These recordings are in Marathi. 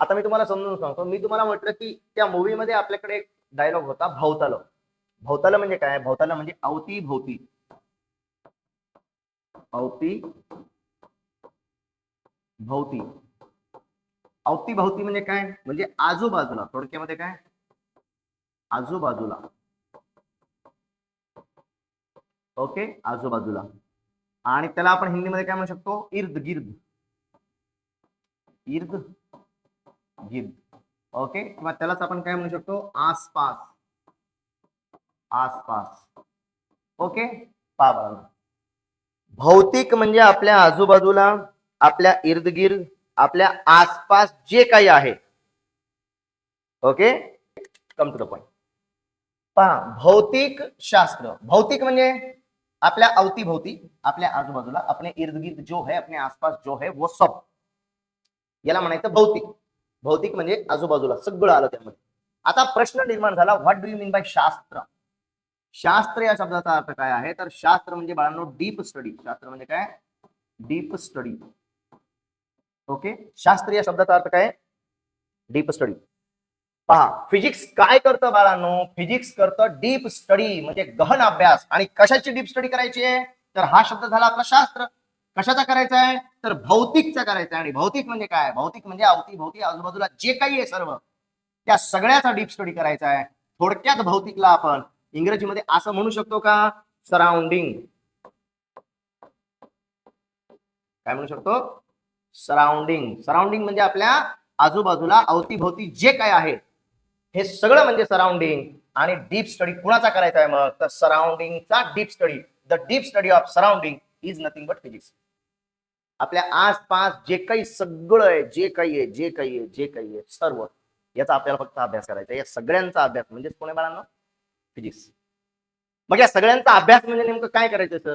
आता मी तुम्हाला समजून सांगतो. मी तुम्हाला म्हटलं की त्या मूवी मध्ये आपल्याकडे एक डायलॉग होता, भवताल. भवताल म्हणजे काय? भवताल म्हणजे अवतीभोवती. अवती भोवती. अवतीभोवती म्हणजे काय? म्हणजे आजूबाजूला. थोडक्यामध्ये काय? आजूबाजूला. ओके, आजूबाजूला. आणि त्याला आपण हिंदीमध्ये काय म्हणू शकतो? इर्द गिर्द. इर्द गिर्द. ओके, किंवा त्यालाच आपण काय म्हणू शकतो? आसपास. आसपास. ओके, पहा. भौतिक म्हणजे आपल्या आजूबाजूला, आपल्या इर्द गिर्द, आपल्या आसपास जे काही आहे. Okay, come to the point. पहा, भौतिक शास्त्र. भौतिक म्हणजे आपल्या अवतीभोवती, आपल्या आजूबाजूला, अपने इर्द गिर्द जो है, अपने आसपास जो है वो सब, याला म्हणायचं भौतिक. भौतिक म्हणजे आजूबाजूला सगळं आलं त्यामध्ये. आता प्रश्न निर्माण झाला, what do you mean by शास्त्र? शास्त्र या शब्दाचा अर्थ काय आहे? तर शास्त्र म्हणजे बाळांनो डीप स्टडी. शास्त्र म्हणजे काय? Deep study. ओके, शास्त्र या शब्दाचा अर्थ काय? Deep study. पहा, फिजिक्स काय करतं बाळांनो? फिजिक्स करतं डीप स्टडी, म्हणजे गहन अभ्यास. आणि कशाची डीप स्टडी करायची आहे? तर हा शब्द झाला आपला शास्त्र. कशाचा करायचा आहे? तर भौतिकचा करायचा आहे. आणि भौतिक म्हणजे काय? भौतिक म्हणजे अवतीभोवती आजूबाजूला जे काही आहे सर्व, त्या सगळ्याचा डीप स्टडी करायचा आहे. थोडक्यात भौतिकला आपण इंग्रजीमध्ये असं म्हणू शकतो का? सराउंडिंग. काय म्हणू शकतो? सराउंडिंग. सराउंडिंग म्हणजे आपल्या आजूबाजूला अवतीभोवती जे काय आहे हे सगळं म्हणजे सराउंडिंग. आणि डीप स्टडी कुणाचा करायचा आहे मग? तर सराउंडिंगचा deep study. The deep study of surrounding is nothing but physics. आपल्या आसपास जे काही सगळं आहे, जे काही आहे, जे काही आहे, जे काही आहे सर्व, याचा आपल्याला फक्त अभ्यास करायचा. या सगळ्यांचा अभ्यास म्हणजेच कोणी बाळांनो? फिजिक्स. मग या सगळ्यांचा अभ्यास म्हणजे नेमकं काय करायचं सर?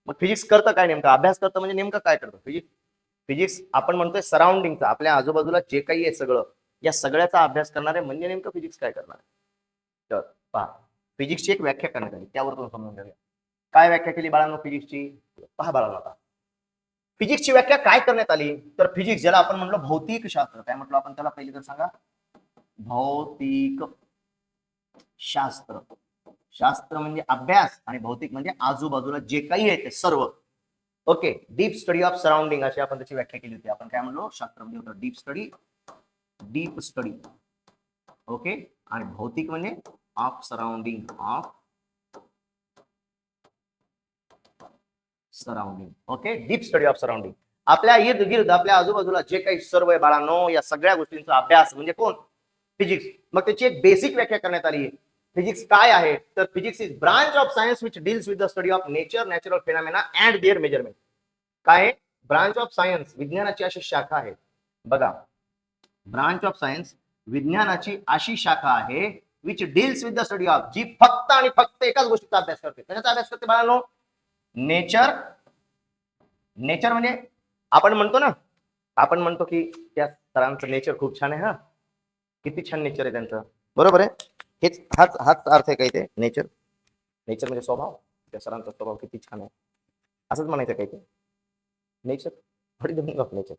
मग फिजिक्स करतं काय नेमकं? अभ्यास करतं म्हणजे नेमकं काय करतं फिजिक्स? फिजिक्स आपण म्हणतोय सराउंडिंगचा, आपल्या आजूबाजूला जे काही आहे सगळं, या सगळ्याचा अभ्यास करणारे म्हणजे नेमकं फिजिक्स काय करणार? तर पहा, फिजिक्सची एक व्याख्या करण्यात आली, त्यावर तुम्ही समजून घ्या. काय व्याख्या केली बाळांनो फिजिक्सची? पहा बाळांनो, आता फिजिक्सची व्याख्या काय करण्यात आली? तर फिजिक्स ज्याला आपण म्हणलो भौतिक शास्त्र, काय म्हटलं आपण त्याला? पहिली तर सांगा, भौतिक शास्त्र. शास्त्र म्हणजे अभ्यास आणि भौतिक म्हणजे आजूबाजूला जे काही आहे ते सर्व. Okay, deep study of surrounding अशी आपण त्याची व्याख्या केली होती. आपण काय म्हणलो? शास्त्र म्हणजे होतं deep study. Deep study. Okay, आणि भौतिक म्हणजे of surrounding. Of surrounding. Okay, deep study of surrounding. आपल्या इर्द गिर्द, आपल्या आजूबाजूला जे काही सर्व आहे बाळांनो, या सगळ्या गोष्टींचा अभ्यास म्हणजे कोण? फिजिक्स. मग त्याची एक बेसिक व्याख्या करण्यात आली. फिजिक्स काय आहे? तर physics is branch of science which deals with the study of nature, natural phenomena and their measurement. काय? ब्रांच ऑफ सायन्स, विज्ञानाची अशी शाखा आहे. बघा, ब्रांच ऑफ सायन्स, विज्ञानाची अशी शाखा आहे which deals with the study of, जी फक्त आणि फक्त एकाच गोष्टीचा अभ्यास करते. कशाचा अभ्यास करते बाळांनो? नेचर. नेचर म्हणजे आपण म्हणतो ना, आपण म्हणतो की त्या सरांचं नेचर खूप छान आहे. हा, किती छान नेचर आहे त्यांचं, बरोबर आहे. हेच हाच अर्थ आहे काही ते नेचर. नेचर म्हणजे स्वभाव. त्या सरांचा स्वभाव किती छान आहे असंच म्हणायचं काही ते. Nature, what is the meaning of nature?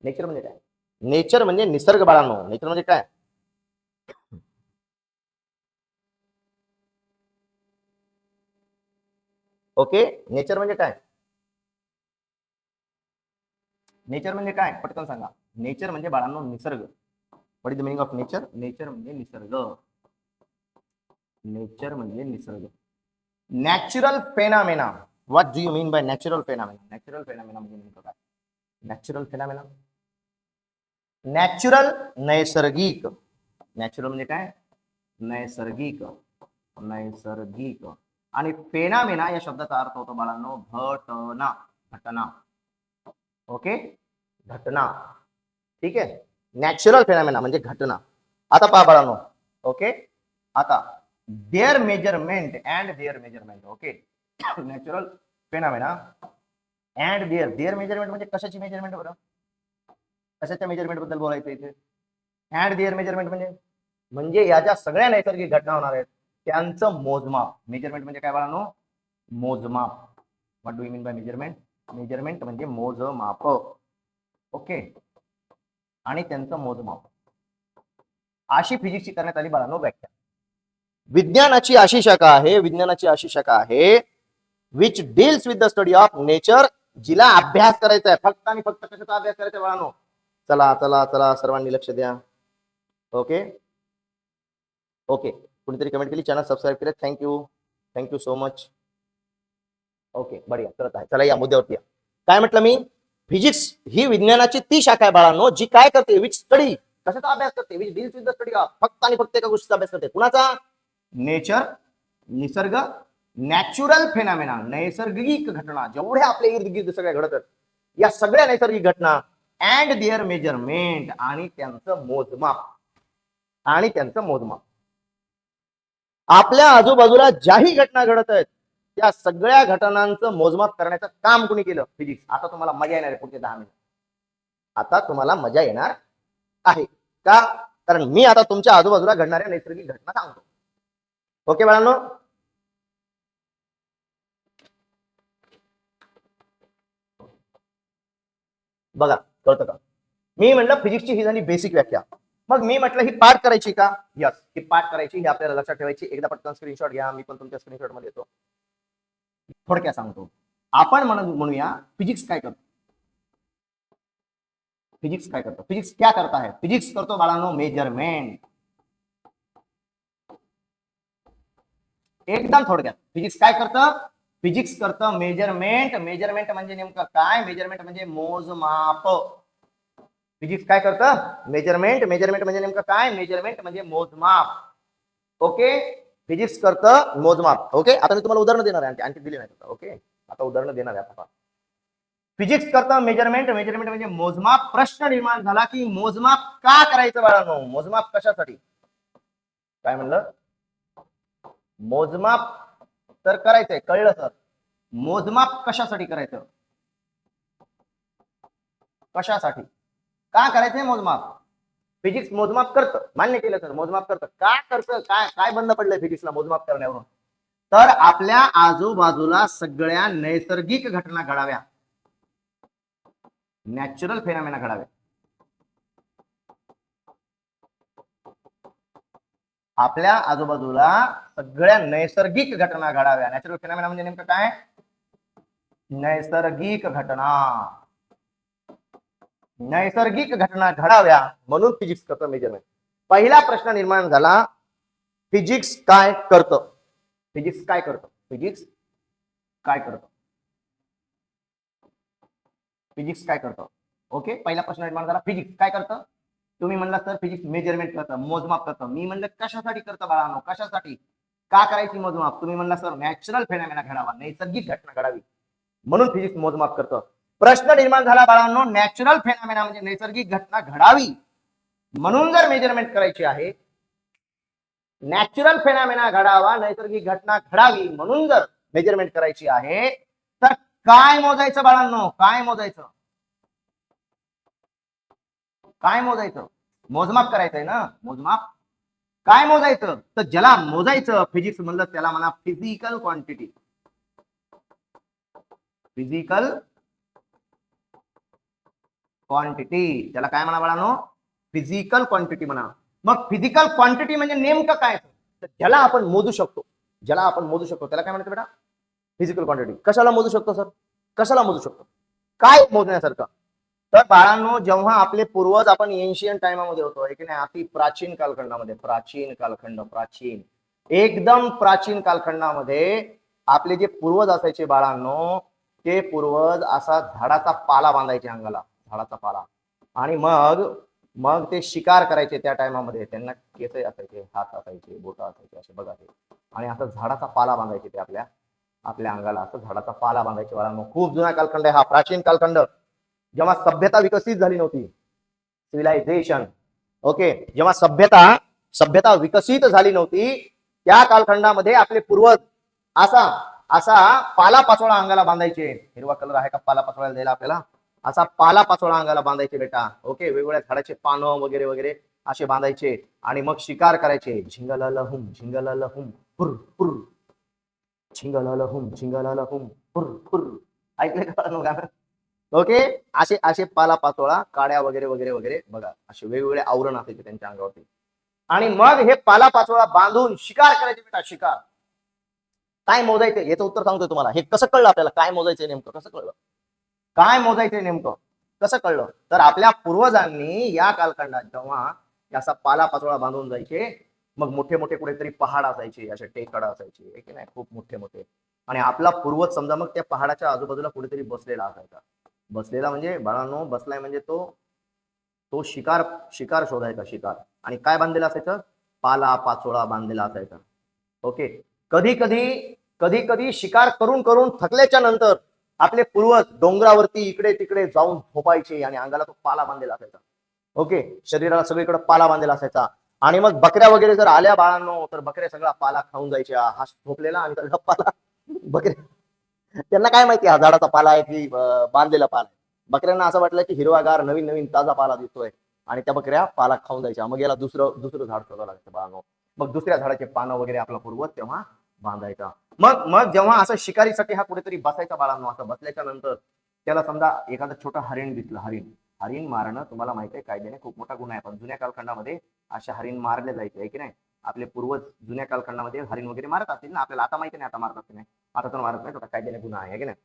Nature म्हणजे काय? नेचर म्हणजे निसर्ग बाळांनो. नेचर म्हणजे काय? ओके, नेचर म्हणजे काय? नेचर म्हणजे काय? पटकन सांगा. नेचर म्हणजे बाळांनो निसर्ग. What is the meaning of nature? Nature म्हणजे निसर्ग. नेचर म्हणजे निसर्ग. Natural phenomena. What do you mean by natural phenomena? Natural phenomena म्हणजे नेमकं काय? नॅचरल फेनामेना, नॅचरल नैसर्गिक. नॅचरल म्हणजे काय? नैसर्गिक. नैसर्गिक. आणि फेनामेना या शब्दाचा अर्थ होतो बाळांनो घटना. घटना. ओके, घटना. ठीक आहे, नॅचरल फेनामेना म्हणजे घटना. आता पहा बाळांनो. ओके, आता their measurement and their measurement. Okay, natural phenomena and their measurement म्हणजे कशाची मेजरमेंट बरं? कशाच्या मेजरमेंट बद्दल बोलायचं इथे? अँड देअर मेजरमेंट म्हणजे या ज्या सगळ्या नैसर्गिक घटना होणार आहेत त्यांचं मोजमाप. मेजरमेंट म्हणजे काय बाळांनो? मोजमाप. What do you mean by measurement? Measurement म्हणजे मोजमाप. ओके, आणि त्यांचं मोजमाप, अशी फिजिक्सची करण्यात आली बाळांनो व्याख्या. विज्ञानाची अशी शाखा आहे which deals with the study of nature, जिला अभ्यास करायचा आहे फक्त आणि फक्त. कशाचा अभ्यास करायचा आहे बाळांनो? चला चला चला सर्वांनी लक्ष द्या. ओके ओके, कुणीतरी कमेंट केली, चॅनल सबस्क्राईब केले, थँक्यू सो मच. ओके बढिया, करत आहे. चला या मुद्द्यावरती या. काय म्हटलं मी? फिजिक्स ही विज्ञानाची ती शाखा आहे बाळांनो जी काय करते? विच स्टडी, कशाचा अभ्यास करते? Which deals with the study of, फक्त आणि फक्त एका गोष्टीचा अभ्यास करते. कुणाचा? नेचर, निसर्ग, नॅचरल फेनॉमेना, नैसर्गिक घटना, जेवढ्या आपल्या इर्द गिर्द सगळ्या घडतात या सगळ्या नैसर्गिक घटना, अँड देअर मेजरमेंट, आणि त्यांचं मोजमाप. आपल्या आजूबाजूला ज्याही घटना घडत आहेत त्या सगळ्या घटनांचं मोजमाप करण्याचं काम कोणी केलं? फिजिक्स. आता तुम्हाला मजा येणार आहे पुढचे 10 मिनिट. आता तुम्हाला मजा येणार आहे का? कारण मी आता तुमच्या आजूबाजूला घडणाऱ्या नैसर्गिक घटना सांगतो. ओके बाळांनो, बघा कळतं का? मी म्हटलं फिजिक्सची ही झाली बेसिक व्याख्या. मग मी म्हटलं ही पाठ करायची का? यस, ही पाठ करायची, ही आपल्याला लक्षात ठेवायची. एकदा पटकन स्क्रीनशॉट घ्या, मी पण तुमच्या स्क्रीनशॉट मध्ये येतो. थोडक्यात सांगतो. आपण म्हणूया फिजिक्स काय करतो? फिजिक्स क्या करता है? फिजिक्स करतो बाळांनो मेजरमेंट. एकदम थोडक्यात, फिजिक्स काय करतं? फिजिक्स करतं मेजरमेंट. मेजरमेंट म्हणजे नेमकं काय? मेजरमेंट म्हणजे मोजमाप. फिजिक्स काय करतं? मेजरमेंट म्हणजे नेमकं काय? मेजरमेंट म्हणजे मोजमाप. ओके, फिजिक्स करतं मोजमाप. ओके, आता मी तुम्हाला उदाहरण देणार आहे, आणखी दिले नाही. ओके, आता उदाहरण देणार आहे. आता फिजिक्स करतं मेजरमेंट म्हणजे मोजमाप. प्रश्न निर्माण झाला की मोजमाप का करायचं बाळांनो? मोजमाप कशासाठी? काय म्हणलं? मोजमाप तर करायचंय, कळलं सर. मोजमाप कशासाठी करायचं? कशासाठी का करायचंय मोजमाप? फिजिक्स मोजमाप करतं, मान्य केलं सर, मोजमाप करतं. का करतं? काय बंद पडलंय फिजिक्सला मोजमाप करण्यावरून? तर आपल्या आजूबाजूला सगळ्या नैसर्गिक घटना घडाव्या, नॅचरल फेनॉमेना घडाव्या. आपल्या आजूबाजूला सगळ्या नैसर्गिक घटना घडाव्या. नॅचरल फेनॉमेना म्हणजे नेमकं काय? नैसर्गिक घटना घडाव्या म्हणून फिजिक्स करतं मेजरमेंट. पहिला प्रश्न निर्माण झाला, फिजिक्स काय करतं? फिजिक्स काय करतं? फिजिक्स काय करतं? ओके, पहिला प्रश्न निर्माण झाला, फिजिक्स काय करतं? तुम्ही म्हणला सर फिजिक्स मेजरमेंट करतं, मोजमाप करतं. मी म्हणलं कशासाठी करतं बाळांनो? कशासाठी का करायची मोजमाप? तुम्ही म्हणला सर नॅचरल फेनॉमेना घडावा, नैसर्गिक घटना घडावी म्हणून फिजिक्स मोजमाप करतं. प्रश्न निर्माण झाला बाळांनो, नॅचरल फेनॉमेना म्हणजे नैसर्गिक घटना घडावी म्हणून जर मेजरमेंट करायची आहे, नॅचरल फेनॉमेना घडावा, नैसर्गिक घटना घडावी म्हणून जर मेजरमेंट करायची आहे, तर काय मोजायचं बाळांनो? काय मोजायचं? मोजमाप करायचंय ना. मोजमाप काय मोजायचं? तर ज्याला मोजायचं फिजिक्स म्हणलं त्याला म्हणा फिजिकल क्वांटिटी. त्याला काय म्हणा बाळांनो? फिजिकल क्वांटिटी म्हणा. मग फिजिकल क्वांटिटी म्हणजे नेमकं काय? तर ज्याला आपण मोजू शकतो, त्याला काय म्हणतात बेटा? Physical quantity. कशाला मोजू शकतो सर? काय मोजण्यासारखं? तर बाळांनो, जेव्हा आपले पूर्वज, आपण एन्शियंट टाइमामध्ये होतो की नाही, अति प्राचीन कालखंडामध्ये, एकदम प्राचीन कालखंडामध्ये आपले जे पूर्वज असायचे बाळांनो, ते पूर्वज असा झाडाचा पाला बांधायचे अंगाला, झाडाचा पाला, आणि मग ते शिकार करायचे. त्या टायमामध्ये त्यांना केस असायचे, हात असायचे, बोट असायचे असे बघा ते, आणि असं झाडाचा पाला बांधायचे ते आपल्या अंगाला, असं झाडाचा पाला बांधायचे बाळांनो. खूप जुना कालखंड आहे हा, प्राचीन कालखंड, जेव्हा सभ्यता विकसित झाली नव्हती, सिव्हिलायझेशन. ओके, जेव्हा सभ्यता विकसित झाली नव्हती त्या कालखंडामध्ये आपले पूर्वज असा पाला पाचोळा अंगाला बांधायचे. हिरवा कलर आहे का पाला पाचोळ्याला द्यायला आपल्याला? असा पाला पाचोळा अंगाला बांधायचे बेटा. ओके, वेगवेगळ्या झाडाचे पानं वगैरे वगैरे असे बांधायचे आणि मग शिकार करायचे. झिंगलालहुम फुर फुर, झिंगलालहुम फुर फुर. ऐकले का? ओके, असे असे पालापाचोळा, काड्या वगैरे वगैरे वगैरे बघा, असे वेगवेगळे आवरण असायचे त्यांच्या अंगावरती. आणि मग हे पालापाचोळा बांधून शिकार करायचे बेटा, शिकार. काय मोजायचं याचं उत्तर सांगतोय तुम्हाला. हे कसं कळलं आपल्याला, काय मोजायचं नेमकं, कसं कळलं, काय मोजायचं नेमकं कसं कळलं? तर आपल्या पूर्वजांनी या कालखंडात जेव्हा असा पालापाचोळा बांधून जायचे, मग मोठे मोठे कुठेतरी पहाड असायचे, असे टेकड असायचे की नाही, खूप मोठे मोठे. आणि आपला पूर्वज समजा मग त्या पहाडाच्या आजूबाजूला कुठेतरी बसलेला असायचा. बसलेला म्हणजे बाळांनो, बसलाय म्हणजे तो तो शिकार शिकार शोधायचा, शिकार. आणि काय बांधलेला असायचं, पाला पाचोळा बांधलेला असायचा. ओके, कधी कधी कधी कधी शिकार करून करून थकल्याच्या नंतर आपले पूर्वज डोंगरावरती इकडे तिकडे जाऊन झोपायचे आणि अंगाला तो पाला बांधलेला असायचा. ओके, शरीराला सगळीकडे पाला बांधलेला असायचा. आणि मग बकऱ्या वगैरे जर आल्या बाळांनो, तर बकऱ्या सगळा पाला खाऊन जायच्या. हा झोपलेला आणि सगळा पाला बकऱ्या, त्यांना काय माहिती हा झाडाचा पाला आहे की बांधलेला पाला आहे. बकऱ्यांना असं वाटलं की हिरवागार नवीन नवीन ताजा पाला दिसतोय आणि त्या बकऱ्या पाला खाऊन जायच्या. मग याला दुसरं दुसरं झाड शोधावं लागतं बाळांनो. मग दुसऱ्या झाडाचे पानं वगैरे आपला पूर्वज तेव्हा बांधायचा. मग मग जेव्हा असं शिकारीसाठी हा कुठेतरी बसायचा बाळांनो, असं बसल्याच्या नंतर त्याला समजा एखादं छोटं हरिण दिसलं, हरिण हरिण मारणं तुम्हाला माहिती आहे कायद्याने खूप मोठा गुन्हा आहे. पण जुन्या कालखंडामध्ये अशा हरिण मारले जायचे आहे की नाही. आपले पूर्वज जुन्या कालखंडामध्ये हरिण वगैरे मारत असतील ना, आपल्याला आता माहिती नाही आता मारतात की नाही. आता तर मारत नाही, आता कायद्याने गुन्हा आहे की नाही.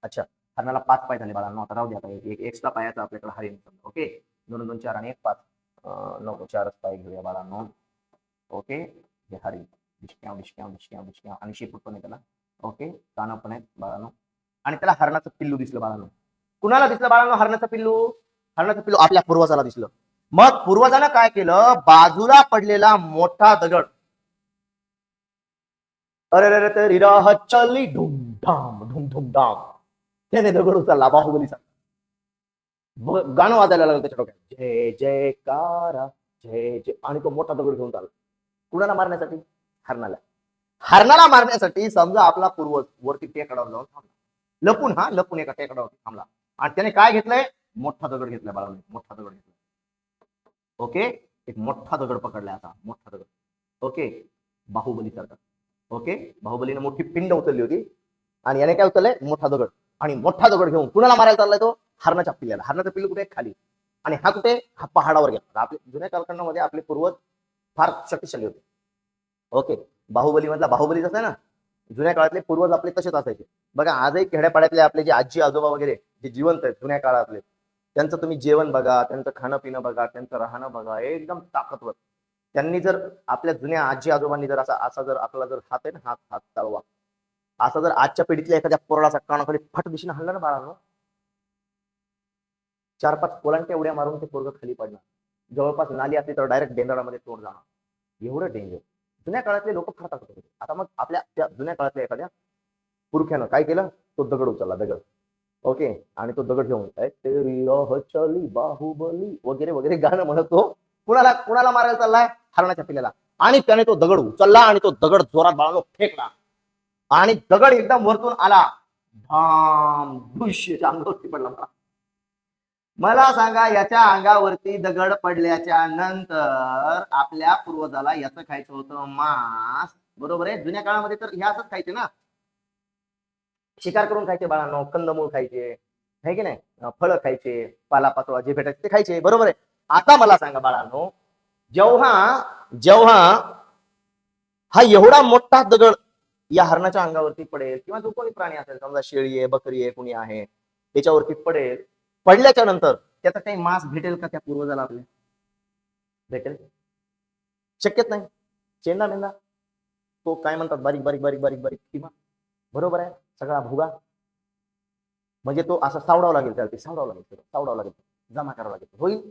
अच्छा, हरणाला 5 पाय झाले बाळांनो, आता राहू दे, आता एक एक्स्ट्रा पायाचा आपल्याकडे हरिण. ओके, 2 2 4 आणि 1 5, नको 4च पाय घेऊया बाळांनो. ओके, हे हरिण डिशक्याव डिशक्याव डिशक्याव डिशक्याव आणि शेपूट पण आहे त्याला. ओके, कानं पण आहेत बाळांनो. आणि त्याला हरणाचं पिल्लू दिसलं बाळांनो. कुणाला दिसलं बाळांनो हरणाचं पिल्लू? हरणाचं पिल्लू आपल्या पूर्वजाला दिसलं. मग पूर्वजानं काय केलं, बाजूला पडलेला मोठा दगड, अरे रे रे ते राह चली धुमधाम धुमधुमधाम, त्याने दगड उचलला बाहुबलीचा. गाणं वाजायला लागलं त्याच्या डोक्यात, जय जयकारा जय जय, आणि तो मोठा दगड घेऊन चालला. कुणाला मारण्यासाठी? हरणाला. हरणाला मारण्यासाठी समजा आपला पूर्वज वरती टेकडावर जाऊन थांबला, लपून, हा लपून एका टेकडावर थांबला. आणि त्याने काय घेतलंय, मोठा दगड घेतलाय बाळांनो, मोठा दगड घेतलाय. ओके, एक मोठा दगड पकडलाय आता, मोठा दगड. ओके, बाहुबली सारखा. ओके, बाहुबलीने मोठी पिंड उचलली होती आणि याने काय उचललंय, मोठा दगड. आणि मोठा दगड घेऊन कुणाला मारायला चाललाय तो, हरणाच्या पिल्ल्याला. हरणाचा पिल्लू कुठे, खाली. आणि हा कुठे, हा पहाडावर गेला. आपल्या जुन्या कालखंडामध्ये आपले पूर्वज फार शक्तिशाली होते. ओके, बाहुबली मधला बाहुबलीच आहे ना, जुन्या काळातले पूर्वज आपले तसेच असायचे. बघा आजही खेड्यापाड्यातले आपले जे आजी आजोबा वगैरे जे जिवंत आहेत जुन्या काळातले, त्यांचं तुम्ही जेवण बघा, त्यांचं खाणं पिणं बघा, त्यांचं राहणं बघा, एकदम ताकदवर. त्यांनी जर आपल्या जुन्या आजी आजोबांनी जर असा असा जर आपला जर हात आहे ना, हात हात तळवा, असा जर आजच्या पिढीतल्या एखाद्या पोराचा कानाखाली फट दिशेने हल्ला ना बाळांनो, 4-5 कोलांट्या उड्या मारून ते पोरग खाली पडणार. जवळपास नाली असली तर डायरेक्ट बेंदाडामध्ये तोड जाणार. एवढं डेंजर. जुन्या काळातले लोक फार ताकद होते. आता मग आपल्या त्या जुन्या काळातल्या एखाद्या पुरख्यानं काय केलं, तो दगड उचलला, दगड. ओके, आणि तो दगड घेऊन तेरी राह चली बाहुबली वगैरे वगैरे गाणं म्हणत तो कुणाला कुणाला मारायला चाललाय, हरणाच्या पिल्ल्याला. आणि त्याने तो दगड उचलला आणि तो दगड जोरात बाळांनो फेकला. आणि दगड एकदम वरतून आला, धाम धुष्य अंगावरती पडला. मला सांगा, याच्या अंगावरती दगड पडल्याच्या नंतर आपल्या पूर्वजाला याचं खायचं होतं, मांस. बरोबर आहे, जुन्या काळामध्ये तर हे असंच खायचे ना, शिकार करून खायचे बाळांनो, कंदमूळ खायचे, है की नाही, फळं खायचे, पालापाचोळा जे भेटायचे ते खायचे. बरोबर आहे. आता मला सांगा बाळांनो, जेव्हा जेव्हा हा एवढा मोठा दगड या हरणाच्या अंगावरती पडेल, किंवा जो कोणी प्राणी असेल, समजा शेळी आहे, बकरी आहे, कुणी आहे, त्याच्यावरती पडेल, पडल्याच्या नंतर त्याचा काही मांस भेटेल का त्या पूर्वजाला आपल्या? भेटेल? शक्यच नाही. चेंडा मेंढा, तो काय म्हणतात, बारीक बारीक बारीक बारीक बारीक किंवा, बरोबर आहे, सगळा भुगा. म्हणजे तो असा सावडावं लागेल, त्याला ते सावडावं लागेल, सावडावं लागेल, जमा करावं लागेल, होईल.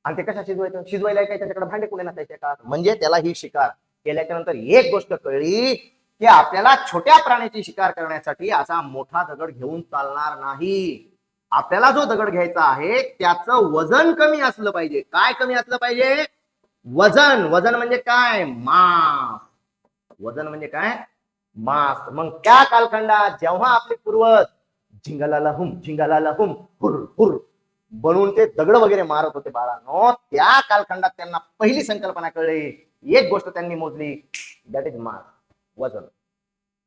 आणि ते कशा शिजवायचं, शिजवायला काय त्याच्याकडे भांडे कुठे नसायचे का? म्हणजे त्याला ही शिकार केल्याच्या नंतर एक गोष्ट कळली की आपल्याला छोट्या प्राण्याची शिकार करण्यासाठी असा मोठा दगड घेऊन चालणार नाही. आपल्याला जो दगड घ्यायचा आहे त्याचं वजन कमी असलं पाहिजे. काय कमी असलं पाहिजे? वजन. वजन म्हणजे काय? मांस. वजन म्हणजे काय? मांस. मग त्या कालखंडात जेव्हा आपले पूर्वज झिंगाला हुम हुर हुर बनवून ते दगड वगैरे मारत होते बाळांनो, त्या कालखंडात त्यांना पहिली संकल्पना कळली, एक गोष्ट त्यांनी मोजली, दॅट इज मास, वजन.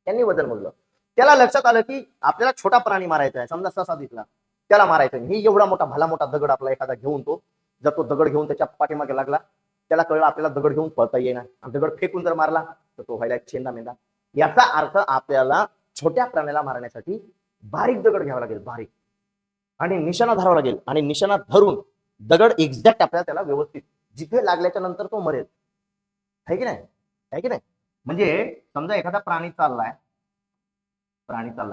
त्यांनी वजन मोजलं. त्याला लक्षात आलं की आपल्याला छोटा प्राणी मारायचा आहे. समजा ससा दिसला, त्याला मारायचं. ही एवढा मोठा भला मोठा दगड आपला एखादा घेऊन तो जर तो दगड घेऊन त्याच्या पाठीमागे लागला, त्याला कळलं आपल्याला दगड घेऊन पळता येणार, आणि दगड फेकून जर मारला तर तो व्हायला चेंदा मेंदा. याचा अर्थ आपल्याला छोट्या प्राण्याला मारण्यासाठी बारीक दगड घ्यावा लागेल, बारीक, आणि निशाणा धरावा लागेल, आणि निशाणा धरून दगड एक्झॅक्ट आपल्याला त्याला व्यवस्थित जिथे लागल्याच्या नंतर तो मरेल. आहे की नाही? आहे की नाही? म्हणजे समजा एखादा प्राणी चाललाय,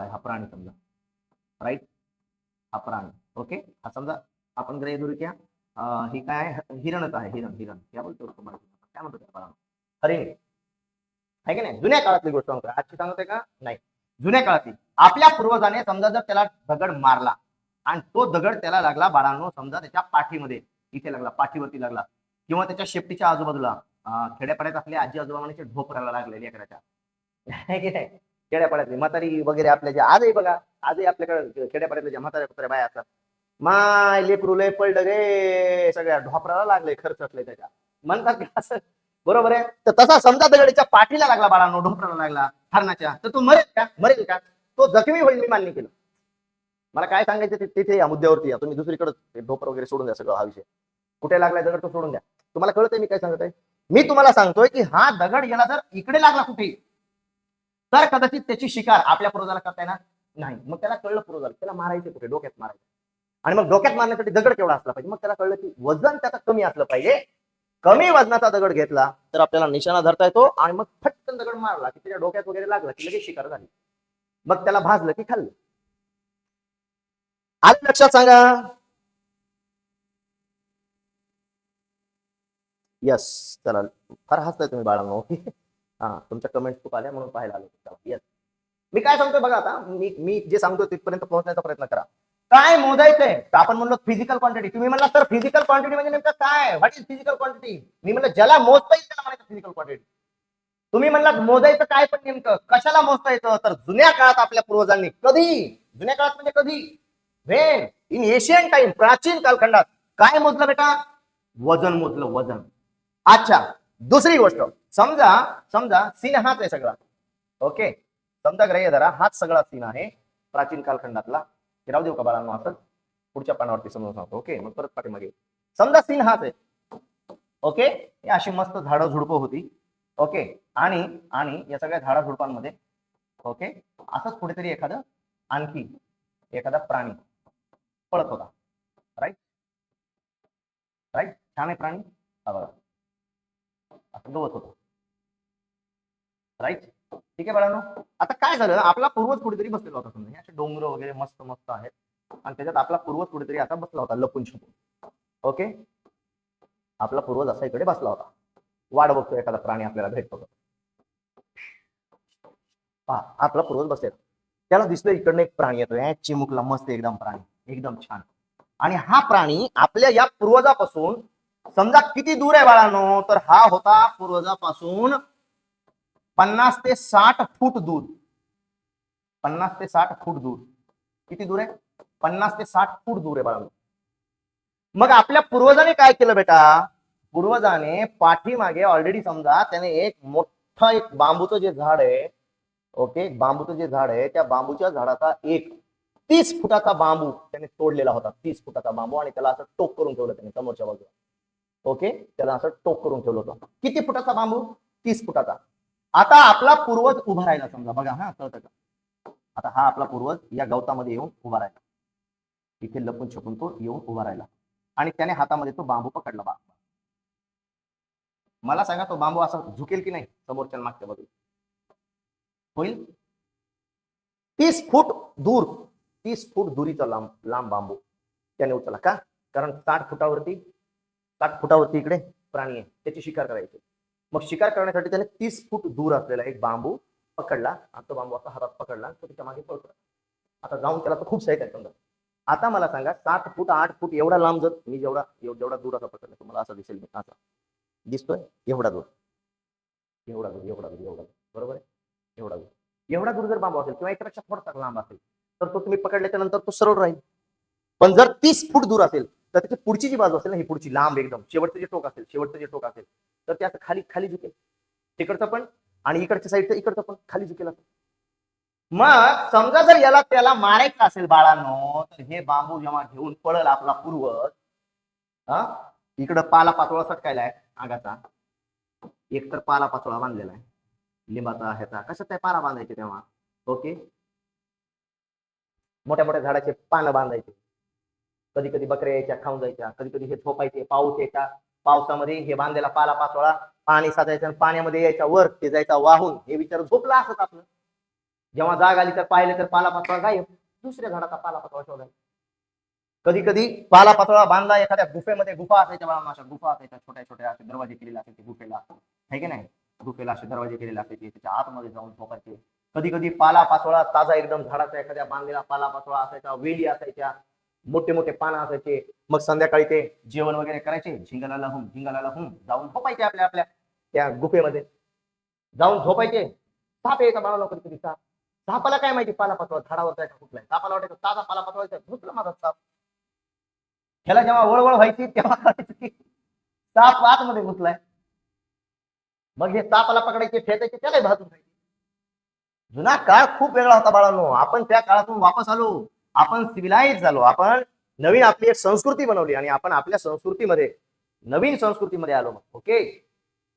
हा प्राणी समजा, राईट, हा प्राणी, ओके, हा समजा आपण गृहीत ही काय हिरणच आहे, हिरण क्या बोलतो काय म्हणतो त्या प्राणी, हरिण, आहे की नाही? जुन्या काळातली गोष्ट सांगतोय, आजची सांगतोय का नाही, जुन्या काळातली. आपल्या पूर्वजाने समजा जर त्याला दगड मारला आणि तो दगड त्याला लागला बाळांनो समजा त्याच्या पाठीमध्ये, इथे लागला, पाठीवरती लागला, किंवा त्याच्या शेपटीच्या आजूबाजूला, खेड्यापाड्यात आपल्या आजी आजोबा म्हणायचे ढोपराला लागले लेकराच्या, आहे की नाही? खेड्यापाड्यातली म्हातारी वगैरे आपल्या ज्या आजही बघा, आजही आपल्याकडे खेड्यापाड्यातल्या ज्या म्हाताऱ्या बाया असतात, माय लेकरू लय पडलं रे, सगळ्या ढोपराला लागले, खर्चटले त्याच्या, म्हणतात की असं, बरोबर आहे? तर तसा समजा दगडीच्या पाठीला लागला बाळांनो, ढोपराला लागला हरणाच्या, तर तो मरेल का? तो जखमी होईल, मी मान्य केलं. मला काय सांगायचं तिथे या मुद्द्यावरती या, तुम्ही दुसरीकडे ढोपर वगैरे सोडून द्या, सगळं हा विषय कुठे लागलाय दगड तो सोडून द्या. तुम्हाला कळतंय मी काय सांगत आहे? मी तुम्हाला सांगतोय की हा दगड याला जर इकडे लागला कुठे, तर कदाचित त्याची शिकार आपल्या पूर्वजाला करता येणार नाही. मग त्याला कळलं पूर्वजाला त्याला मारायचे कुठे, डोक्यात मारायचं, आणि मग डोक्यात मारण्यासाठी दगड केवढा असला पाहिजे. मग त्याला कळलं की वजन त्याचा कमी असलं पाहिजे. कमी वजनाचा दगड घेतला तर आपल्याला निशाणा धरता येतो, आणि मग फटकन दगड मारला की त्याच्या डोक्यात वगैरे लागला की लगेच शिकार झाली, मग त्याला भाजलं की खाल्लं. आलं लक्षात? सांगा. यस, चला, फार हसताय तुम्ही बाळांनो. हा, तुमच्या कमेंट्स खूप आल्या म्हणून पाहायला आलो. यस, मी काय सांगतोय बघा, आता मी जे सांगतोय तिथपर्यंत पोहोचण्याचा प्रयत्न करा. काय मोजायचंय? आपण म्हणलो फिजिकल क्वांटिटी. तुम्ही म्हणला सर फिजिकल क्वांटिटी म्हणजे नेमकं काय? What is physical quantity? मी म्हणलं ज्याला मोजता येईल त्याला म्हणायचं फिजिकल क्वांटिटी. तुम्ही म्हणला मोजायचं काय, पण नेमकं कशाला मोजता येतं? तर जुन्या काळात आपल्या पूर्वजांनी कधी, जुन्या काळात म्हणजे कधी, व्हेन इन एशियन टाइम, प्राचीन कालखंडात काय मोजलं बेटा? वजन मोजलं, वजन. अच्छा, दुसरी गोष्ट, समजा सीन हाच आहे सगळा, ओके, समजा ग्रह्य धरा, हाच सगळा सीन आहे प्राचीन कालखंडातला. राहू देऊ का बाळांनो असं, पुढच्या पानावरती समजून सांगतो, ओके, मग परत पाठीमागे. समजा सीन हाच आहे, ओके, हे अशी मस्त झाडं झुडपं होती, ओके, आणि या सगळ्या झाडा झुडपांमध्ये, ओके, असंच कुठेतरी आणखी एखादा प्राणी पळत होता, राईट, छान आहे प्राणी, हा बघा असं गवत होतं, राईट, ठीक आहे बाळांनो. आता काय झालं, आपला पूर्वज कुठेतरी बसलेला होता, समजा असे डोंगर वगैरे मस्त मस्त आहेत, आणि त्याच्यात आपला पूर्वज कुठेतरी आता बसला होता लपून छपून, ओके, आपला पूर्वज असा इकडे बसला होता, वाट बघतो एखादा प्राणी आपल्याला भेटतो. आपला पूर्वज बसलेला, त्याला दिसलं इकडनं एक प्राणी येतोय, चिमुकला मस्त एकदम प्राणी, एकदम छान, आणि हा प्राणी आपल्या या पूर्वजापासून समजा किती दूर आहे बाळांनो, तर हा होता पूर्वजापासून 50 ते 60 फूट दूर, 50 ते 60 फूट दूर. किती दूर आहे? 50 ते 60 फूट दूर आहे बाळांनो. मग आपल्या पूर्वजाने काय केलं बेटा? पूर्वजाने पाठीमागे ऑलरेडी समजा त्याने एक मोठं एक बांबूचं जे झाड आहे, ओके, बांबूचं जे झाड आहे, त्या बांबूच्या झाडाचा एक 30 फुटाचा बांबू त्याने तोडलेला होता, 30 फुटाचा बांबू, आणि त्याला असं टोक करून ठेवलं त्याने समोरच्या बाजूला, ओके, त्याला असं टोक करून ठेवलं होतं. किती फुटाचा बांबू? 30 फुटाचा. आता आपला पूर्वज उभा राहिला समजा, बघा, हा कळतं का? आता हा आपला पूर्वज या गवतामध्ये येऊन उभा राहिला, इथे लपून छपून तो येऊन उभा राहिला, आणि त्याने हातामध्ये तो बांबू पकडला. मला सांगा, तो बांबू असा झुकेल की नाही समोरच्या मागच्या बाजूला? होईल? 30 फूट दूर, 30 फूट दुरीचा लांब बांबू त्याने उचलला. का? कारण 60 फुटावरती इकडे प्राणी आहे, त्याची शिकार करायची. मग शिकार करण्यासाठी त्याने 30 फूट दूर असलेला एक बांबू पकडला, आणि तो बांबू असा हातात पकडला, तो त्याच्या मागे पळतो. आता जाऊन त्याला तो खूप साईट आहे समजा. आता मला सांगा, 7 फूट 8 फूट एवढा लांब जर मी जेवढा दूर असा पकडला, तुम्हाला असं दिसेल, असा दिसतोय, एवढा दूर, बरोबर आहे, एवढा दूर जर बांबू असेल किंवा याच्यापेक्षा थोडासा लांब असेल, तर तो तुम्ही पकडल्याच्या नंतर तो सरळ राहील. पण जर 30 फूट दूर असेल तर त्याची पुढची जी बाजू असेल ना, ही पुढची लांब एकदम शेवटचं जे टोक असेल तर ते असं खाली झुकेल, तिकडचं पण आणि इकडच्या साईडचं इकडचं पण खाली झुकेल. मग समजा जर याला त्याला मारायचं असेल बाळांनो, तर हे बांबू जेव्हा घेऊन पळल आपला पूर्वज, हा, इकडं पाला पाचोळा सटकायलाय आगाचा, एक तर पाला पाचोळा बांधलेला आहे लिंबाचा ह्याचा, कशात काय पाला बांधायचे तेव्हा, ओके, मोठ्या मोठ्या झाडाचे पानं बांधायचे, कधी कधी बकऱ्या यायच्या खाऊन जायच्या, कधी कधी हे झोपायचे, पाऊस यायचा, पावसामध्ये हे बांधलेला पाला पाचोळा पाणी साचायचं आणि पाण्यामध्ये यायचा वर, ते जायचा वाहून, हे विचार झोपला असत आपलं, जेव्हा जाग आली तर पाहिले तर पाला पाचोळा गायब, दुसऱ्या झाडाचा पाला पाचोळा ठेवलाय. कधी कधी पाला पाचोळा बांधला एखाद्या गुफेमध्ये, गुफा असायच्या बाळांना, अशा गुफा असायच्या छोट्या छोट्या, असे दरवाजे केलेले असायचे गुफेला, आहे की नाही, गुफेला असे दरवाजे केलेले असायचे, त्याच्या आतमध्ये जाऊन झोपायचे. कधी कधी पाला पाचोळा ताजा एकदम झाडाचा एखाद्या बांधलेला पाला पाचोळा असायचा, वेली असायच्या, मोठे मोठे पानं असायचे, मग संध्याकाळी ते जेवण वगैरे करायचे, झिंगाला हुम जाऊन झोपायचे आपल्या आपल्या त्या गुफेमध्ये जाऊन झोपायचे. साप यायचा बाळाला, कधी कधी साप, सापाला काय माहिती पाला पाचोळा झाडावर जायचा कुठलाय, सापाला वाटायचं ताजा पाला पाचोळा घुसला माझा साप, ह्याला जेव्हा वळवळ व्हायची तेव्हा कळायचं की साप आतमध्ये घुसलाय, मग हे सापाला पकडायचे ठेचायचे, त्याला भाजून खायचे. जुना काळ खूप वेगळा होता बाळांनो, आपण त्या काळातून वापस आलो, आपण सिव्हिलाइज झालो, आपण नवीन आपली एक संस्कृती बनवली आणि आपण आपल्या संस्कृतीमध्ये नवीन संस्कृतीमध्ये आलो. ओके,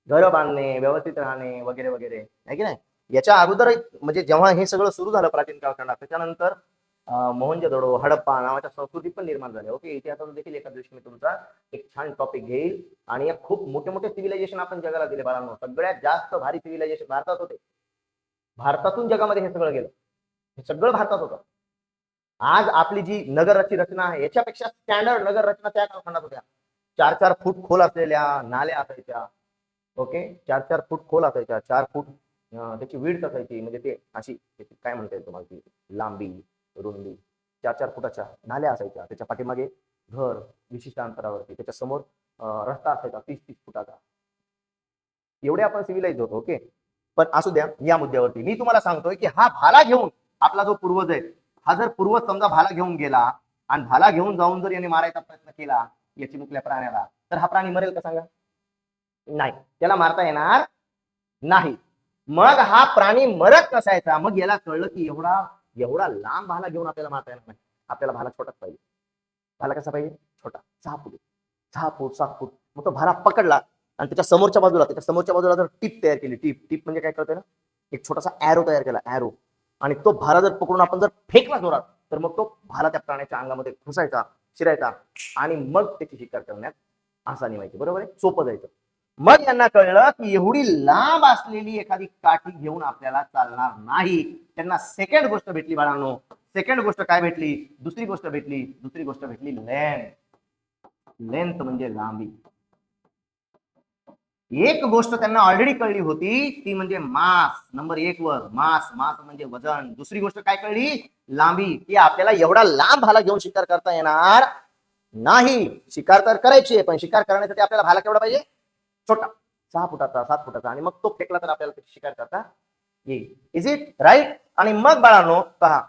घर बांधणे, व्यवस्थित राहणे वगैरे वगैरे, आहे की नाही. याच्या अगोदर म्हणजे जेव्हा हे सगळं सुरू झालं प्राचीन कालखंडात, त्याच्यानंतर मोहनजोदडो, हडप्पा नावाच्या संस्कृती पण निर्माण झाल्या. ओके, इतिहासाचा देखील एका दिवशी मी तुमचा एक छान टॉपिक घेईल आणि एक खूप मोठे मोठे सिव्हिलायझेशन आपण जगाला दिले बाळांनो. सगळ्यात जास्त भारी सिव्हिलायझेशन भारतात होते, भारतातून जगामध्ये हे सगळं गेलं, हे सगळं भारतात होतं. आज आपली जी नगरची रचना आहे याच्यापेक्षा स्टँडर्ड नगर रचना त्या कालखंडात होत्या. 4-4 फूट खोल असलेल्या नाल्या असायच्या. ओके, 4-4 फूट खोल असायच्या, 4 फूट त्याची विड्थ असायची, म्हणजे ते अशी काय म्हणता येईल तुम्हाला, ती लांबी रुंदी, 4-4 फुटाच्या नाल्या असायच्या, त्याच्या पाठीमागे घर विशिष्ट अंतरावरती, त्याच्या समोर रस्ता असायचा 30-30 फुटाचा. एवढे आपण सिव्हिलाइज होतो. ओके, पण असू द्या, या मुद्द्यावरती मी तुम्हाला सांगतोय की हा भाला घेऊन आपला जो पूर्वज आहे, हा जर पूर्वज समजा भाला घेऊन गेला आणि भाला घेऊन जाऊन जर याने मारायचा प्रयत्न केला या चिमुकल्या प्राण्याला, तर हा प्राणी मरेल का सांगा? नाही, त्याला मारता येणार नाही. मग हा प्राणी मरत नसायचा. मग याला कळलं की एवढा एवढा लांब भाला घेऊन आपल्याला मारता येणार नाही, आपल्याला भाला छोटाच पाहिजे. भाला कसा पाहिजे? छोटा, 6 फूट, 6 फूट 7 फूट. मग तो भाला पकडला आणि त्याच्या समोरच्या बाजूला जर टीप तयार केली, टीप टीप म्हणजे काय कळतंय ना, एक छोटासा ॲरो तयार केला, ॲरो, आणि तो भाला जर पकडून आपण जर फेकला जोरात, तर मग तो भाला त्या प्राण्याच्या अंगामध्ये घुसायचा, शिरायचा आणि मग त्याची शिकार करण्यात आसानी व्हायची. बरोबर आहे, सोपं जायचं. मग यांना कळलं की एवढी लांब असलेली एखादी काठी घेऊन आपल्याला चालणार नाही. त्यांना सेकंड गोष्ट भेटली बाळांनो. सेकंड गोष्ट काय भेटली? दुसरी गोष्ट भेटली लेंथ. लेंथ म्हणजे लांबी. एक गोष्ट त्यांना ऑलरेडी कळली होती, ती म्हणजे मास. नंबर 1 वर मास, मास म्हणजे वजन. दुसरी गोष्ट काय कळली? लांबी, की आपल्याला एवढा लांब भाला घेऊन शिकार करता येणार नाही. शिकार तर करायची, पण शिकार करण्यासाठी आपल्याला भाला केवढा पाहिजे? छोटा, 6 फुटाचा 7 फुटाचा, आणि मग तो फेकला तर आपल्याला शिकार करता येईल. Is it right? आणि मग बाळांनो पहा,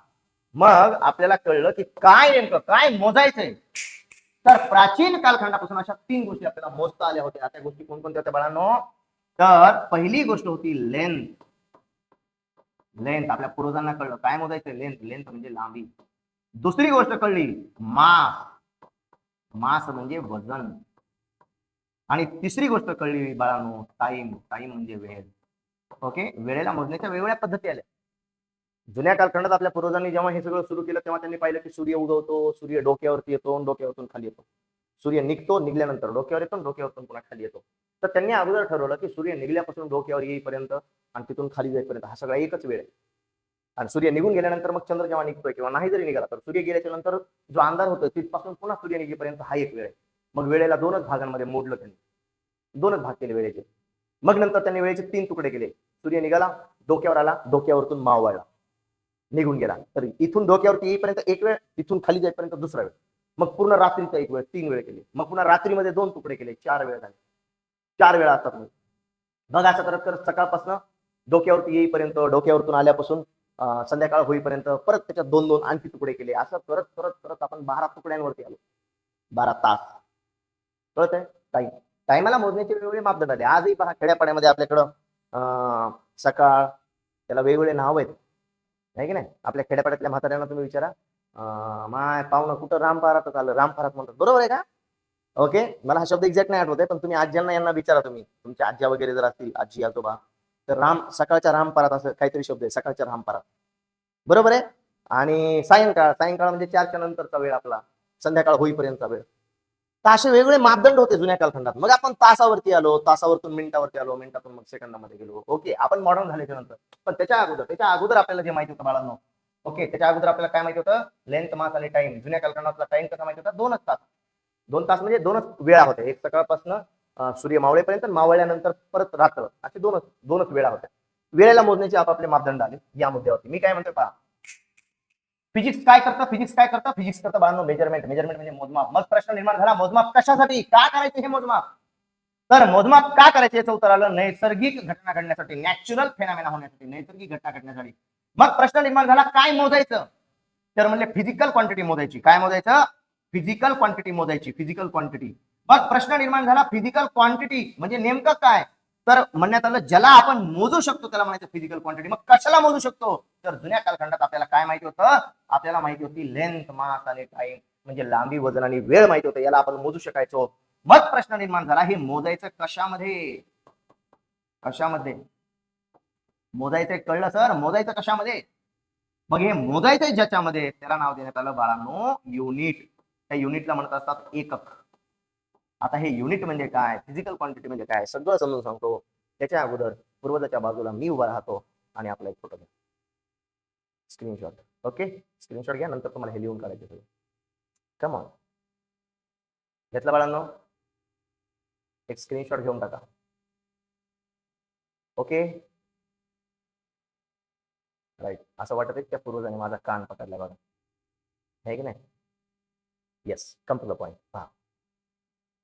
मग आपल्याला कळलं की काय नेमकं काय मोजायचंय. तर प्राचीन कालखंडापासून अशा 3 गोष्टी आपल्याला मोजता आल्या होत्या. त्या गोष्टी कोणकोणत्या होत्या बाळांनो? तर पहिली गोष्ट होती लेंथ. लेंथ आपल्या पूर्वजांना कळलं काय मोजायचं, लेंथ. लेंथ म्हणजे लांबी. दुसरी गोष्ट कळली मास. मास म्हणजे वजन. आणि तिसरी गोष्ट कळली बाळांनो टाइम. टाइम म्हणजे वेळ. ओके, वेळेला मोजण्याच्या वेगवेगळ्या पद्धती आल्या. जुन्या कालखंडात आपल्या पूर्वजांनी जेव्हा हे सगळं सुरू केलं, तेव्हा त्यांनी पाहिलं की सूर्य उगवतो, सूर्य डोक्यावरती येतो, डोक्यावरतून खाली येतो. सूर्य निघतो, निघल्यानंतर डोक्यावर येतो, डोक्यावरतून पुन्हा खाली येतो. तर त्यांनी अगोदर ठरवलं की सूर्य निघल्यापासून डोक्यावर येईपर्यंत आणि तिथून खाली जाईपर्यंत हा सगळा एकच वेळ आहे. आणि सूर्य निघून गेल्यानंतर मग चंद्र जेव्हा निघतोय किंवा नाही जरी निघाला, तर सूर्य गेल्याच्या नंतर जो अंधार होतोय तिथपासून पुन्हा सूर्य निघेपर्यंत हा एक वेळ आहे. मग वेळेला 2च भागांमध्ये मोडलं त्यांनी, 2च भाग केले वेळेचे. मग नंतर त्यांनी वेळेचे 3 तुकडे केले. सूर्य निघाला, डोक्यावर आला, डोक्यावरतून मावळला, निघून गेला, तर इथून डोक्यावरती येईपर्यंत एक वेळ, तिथून खाली जाईपर्यंत दुसरा वेळ. मग पूर्ण रात्रीचा एक वेळ, 3 वेळ केले. मग पुन्हा रात्रीमध्ये 2 तुकडे केले, 4 वेळ झाले. 4 वेळा असतात. मग असं करत करत सकाळपासून डोक्यावरती येईपर्यंत, डोक्यावरतून आल्यापासून संध्याकाळ होईपर्यंत परत त्याच्यात 2-2 आणखी तुकडे केले. असं करत करत करत आपण 12 तुकड्यांवरती आलो. 12 तास. कळत आहे? टाइम. टायमाला मोजण्याचे वेगवेगळे मापदंड आले. आजही पहा खेड्यापाड्यामध्ये आपल्याकडं सकाळ, त्याला वेगवेगळे नाव आहेत. आहे की नाही? आपल्या खेड्यापाड्यातल्या म्हाताऱ्यांना तुम्ही विचारा, माय पाहुणं कुठं रामपारात आलं, रामपारात म्हणतात, बरोबर आहे का? ओके, मला हा शब्द एक्झॅक्ट नाही आठवत आहे, पण तुम्ही आज्यांना यांना विचारा, तुम्ही तुमच्या आज्या वगैरे जर असतील, आजी आजोबा, तर सकाळच्या रामपारात असं काहीतरी शब्द आहे, सकाळच्या रामपारात, बरोबर आहे. आणि सायंकाळ म्हणजे 4च्या नंतरचा वेळ, आपला संध्याकाळ होईपर्यंतचा वेळ. तर असे वेगवेगळे मापदंड होते जुन्या कालखंडात. मग आपण तासावरती आलो, तासावरतून मिनिटावरती आलो, मिनिटातून मग सेकंदामध्ये गेलो. ओके, आपण मॉडर्न झाल्याच्या नंतर. पण त्याच्या अगोदर आपल्याला जे माहिती होतं बाळांनो, ओके, त्याच्या अगोदर आपल्याला काय माहिती होतं? लेंथ, मास आणि टाइम. जुन्या कालखंडातला टाइम कसा माहिती होता? 2च तास. 2 तास म्हणजे 2च वेळा होत्या. एक सकाळपासून सूर्य मावळेपर्यंत, मावळल्यानंतर परत रात्र, असे 2च वेळा होत्या. वेळेला मोजण्याचे आपापले मापदंड आले या मुद्द्यावरती. मी काय म्हणतोय पहा, फिजिक्स काय करतं? फिजिक्स करतं बाळांनो मेजरमेंट. मेजरमेंट म्हणजे मोजमाप. मग प्रश्न निर्माण झाला, मोजमाप कशासाठी? का करायचे हे मोजमाप? तर मोजमाप का करायचे याचं उत्तर आलं, नैसर्गिक घटना घडण्यासाठी, नॅचरल फेनॉमेना होण्यासाठी, नैसर्गिक घटना घडण्यासाठी. मग प्रश्न निर्माण झाला, काय मोजायचं? तर म्हणजे फिजिकल क्वांटिटी मोजायची. काय मोजायचं? फिजिकल क्वांटिटी मोजायची, फिजिकल क्वांटिटी. मग प्रश्न निर्माण झाला, फिजिकल क्वांटिटी म्हणजे नेमकं काय? तर म्हणण्यात आलं, ज्याला आपण मोजू शकतो त्याला म्हणायचं फिजिकल क्वांटिटी. मग कशाला मोजू शकतो? तर जुन्या कालखंडात आपल्याला काय माहिती होतं? आपल्याला माहिती होती लेंथ, मास आणि टाइम, म्हणजे लांबी, वजन आणि वेळ माहिती होतं, याला आपण मोजू शकायचो. मग प्रश्न निर्माण झाला, हे मोजायचं कशामध्ये? कशामध्ये मोजायचं? कळलं सर, मोजायचं कशामध्ये? मग हे मोजायचंय ज्याच्यामध्ये, त्याला नाव देण्यात आलं बाळांनो युनिट. त्या युनिटला म्हणत असतात एकक. आता हे युनिट म्हणजे काय, फिजिकल क्वांटिटी म्हणजे काय, सगळं समजून सांगतो. त्याच्या अगोदर पूर्वजाच्या बाजूला मी उभा राहतो आणि आपला एक फोटो घ्या, स्क्रीनशॉट. ओके, स्क्रीनशॉट घ्या, नंतर तुम्हाला हे लिहून काढायचे सगळं. कम ऑन, घेतलं बाळांनो? एक स्क्रीनशॉट घेऊन टाका. Okay, right. असं वाटत आहे त्या पूर्वजाने माझा कान पकडला बघा, आहे की नाही? Yes, come to the point. हा,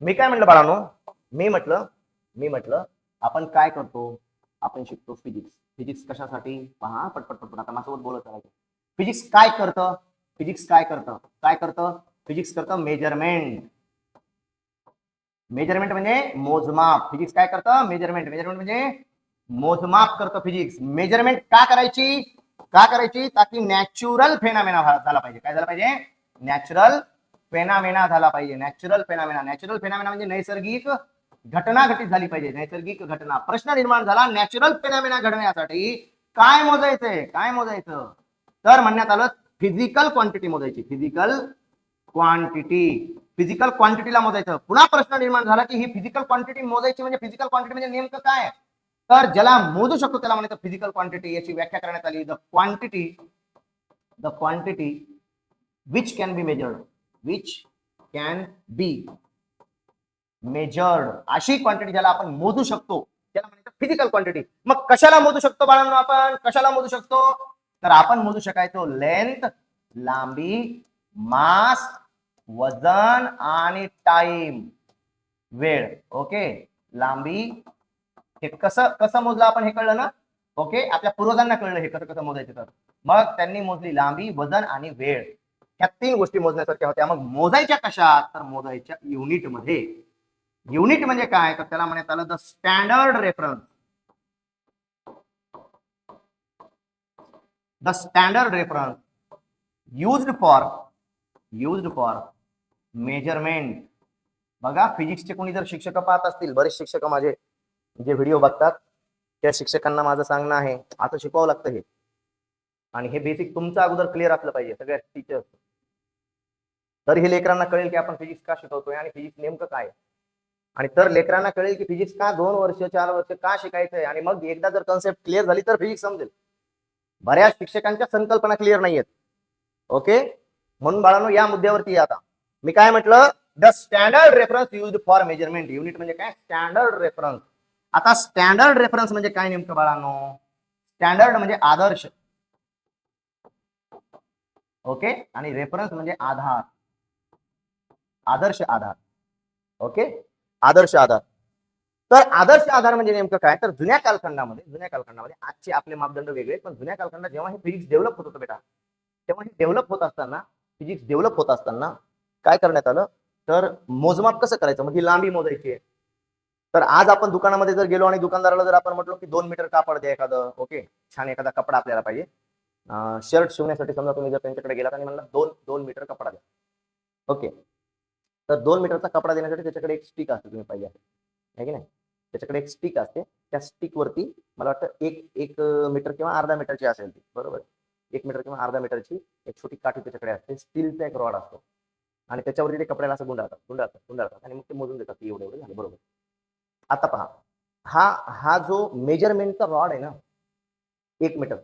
मी काय म्हटलं बाळांनो, मी म्हटलं आपण काय करतो? आपण शिकतो फिजिक्स. फिजिक्स कशासाठी? पहा, पटपट आता माझ्यासोबत बोलत राहायचं. फिजिक्स काय करतं? फिजिक्स काय करतं? फिजिक्स करतं मेजरमेंट. मेजरमेंट म्हणजे मोजमाप. फिजिक्स काय करतं? मेजरमेंट. मेजरमेंट म्हणजे मोजमाप करतं फिजिक्स. मेजरमेंट का करायची? ताकि नॅचरल फेनामेना झाला पाहिजे. काय झाला पाहिजे? नॅचरल फेनामेना झाला पाहिजे. नॅचरल फेनामेना म्हणजे नैसर्गिक घटना घटित झाली पाहिजे. नैसर्गिक घटना. प्रश्न निर्माण झाला, नॅचरल फेनामेना घडण्यासाठी काय मोजायचं? तर म्हणण्यात आलं फिजिकल क्वांटिटी मोजायची. फिजिकल क्वांटिटीला मोजायचं. पुन्हा प्रश्न निर्माण झाला की ही फिजिकल क्वांटिटी मोजायची म्हणजे फिजिकल क्वांटिटी म्हणजे नेमकं काय? तर ज्याला मोजू शकतो त्याला म्हणायचं फिजिकल क्वांटिटी. याची व्याख्या करण्यात आली, the quantity which can be measured. अशी क्वांटिटी ज्याला आपण मोजू शकतो त्याला म्हणायचं फिजिकल क्वांटिटी. मग कशाला मोजू शकतो बाळांनो? आपण कशाला मोजू शकतो? तर आपण मोजू शकायचो लेंथ, लांबी, मास, वजन आणि टाइम, वेळ. ओके, लांबी, हे कसं मोजलं आपण हे कळलं ना? ओके, आपल्या पूर्वजांना कळलं हे कसं मोजायचं. तर मग त्यांनी मोजली लांबी, वजन आणि वेळ. ह्या 3 गोष्टी मोजण्यासारख्या होत्या. मग मोजायच्या कशा? तर मोजायच्या युनिट मध्ये. युनिट म्हणजे काय? तर त्याला म्हणण्यात आलं the standard reference used for measurement. बघा, फिजिक्सचे कोणी जर शिक्षक पाहत असतील, बरेच शिक्षक माझे जे व्हिडिओ बघतात, त्या शिक्षकांना माझं सांगणं आहे, आता शिकवावं लागतं हे. आणि हे बेसिक तुमचं अगोदर क्लिअर असलं पाहिजे सगळ्या टीचर्स. तर हे लेकरांना कळेल की आपण फिजिक्स का शिकवतोय आणि फिजिक्स नेमकं काय. आणि तर लेकरांना कळेल की फिजिक्स का 2 वर्ष 4 वर्ष का शिकायचंय. आणि मग एकदा जर कन्सेप्ट क्लिअर झाली तर फिजिक्स समजेल. बऱ्याच शिक्षकांच्या संकल्पना क्लिअर नाहीयेत. ओके, म्हणून बाळांनो या मुद्द्यावरती आता मी काय म्हटलं, the standard reference used for measurement. Unit म्हणजे काय? Standard reference. आता स्टँडर्ड रेफरन्स म्हणजे काय नेमकं बाळांनो? स्टँडर्ड म्हणजे आदर्श. ओके, आणि रेफरन्स म्हणजे आधार, आदर्श आधार. ओके, आदर्श आधार. तर आदर्श आधार म्हणजे नेमकं काय? तर जुन्या कालखंडामध्ये आजचे आपले मापदंड वेगळे, पण जुन्या कालखंडात जेव्हा हे फिजिक्स डेव्हलप होत होतं बेटा, तेव्हा हे फिजिक्स डेव्हलप होत असताना काय करण्यात आलं, तर मोजमाप कसं करायचं? मग ही लांबी मोजायची आहे. तर आज आपण दुकानामध्ये जर गेलो आणि दुकानदाराला जर आपण म्हटलो की 2 मीटर कापड द्या एखादं, ओके, छान एखादा कपडा आपल्याला पाहिजे, शर्ट शिवण्यासाठी समजा तुम्ही जर त्यांच्याकडे गेलात आणि म्हणला 2 मीटर कपडा द्या, ओके, तर 2 मीटरचा कपडा देण्यासाठी त्याच्याकडे एक स्टिक असते, तुम्ही पाहिजे आहे की नाही, त्याच्याकडे एक स्टिक असते, त्या स्टिक वरती मला वाटतं एक एक मीटर किंवा अर्धा मीटरची असेल ती, बरोबर, 1 मीटर किंवा अर्धा मीटरची एक छोटी काठी त्याच्याकडे असते, स्टीलचा एक रॉड असतो आणि त्याच्यावरती ते कपड्याला असं गुंडाळतात आणि मग ते मोजून देतात की एवढं एवढं झालं, बरोबर. आता पहा, हा हा जो मेजरमेंटचा रॉड आहे ना, 1 मीटर,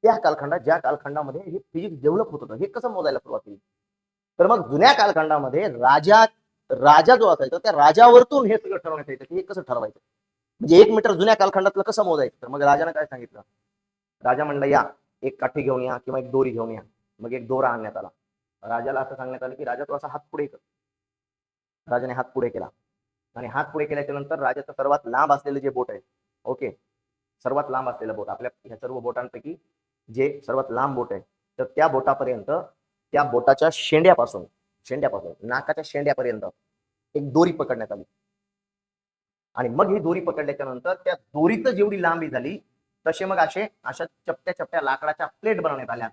त्या कालखंडात, ज्या कालखंडामध्ये हे फिजिक्स डेव्हलप होत होतं, हे कसं मोजायला सुरुवात केली, तर मग जुन्या कालखंडामध्ये राजा जो असायचा त्या राजावरतून हे सगळं ठरवण्यात यायचं की हे कसं ठरवायचं, म्हणजे 1 मीटर जुन्या कालखंडातलं कसं मोजायचं. तर मग राजाने काय सांगितलं, राजा म्हणलं या एक काठी घेऊन या किंवा एक दोरी घेऊन या, मग एक दोरा आणण्यात आला. राजाला असं सांगण्यात आलं की राजा तो असा हात पुढे कर. राजाने हात पुढे केला आणि हात पुढे केल्याच्या नंतर राजाचं सर्वात लांब असलेलं जे बोट आहे, ओके, सर्वात लांब असलेलं बोट, आपल्या ह्या सर्व बोटांपैकी जे सर्वात लांब बोट आहे, तर त्या बोटापर्यंत, त्या बोटाच्या शेंड्यापासून नाकाच्या शेंड्यापर्यंत एक दोरी पकडण्यात आली आणि मग ही दोरी पकडल्याच्या नंतर त्या दोरीचं जेवढी लांबी झाली तसे मग अशा चपट्या लाकडाच्या प्लेट बनवण्यात आल्या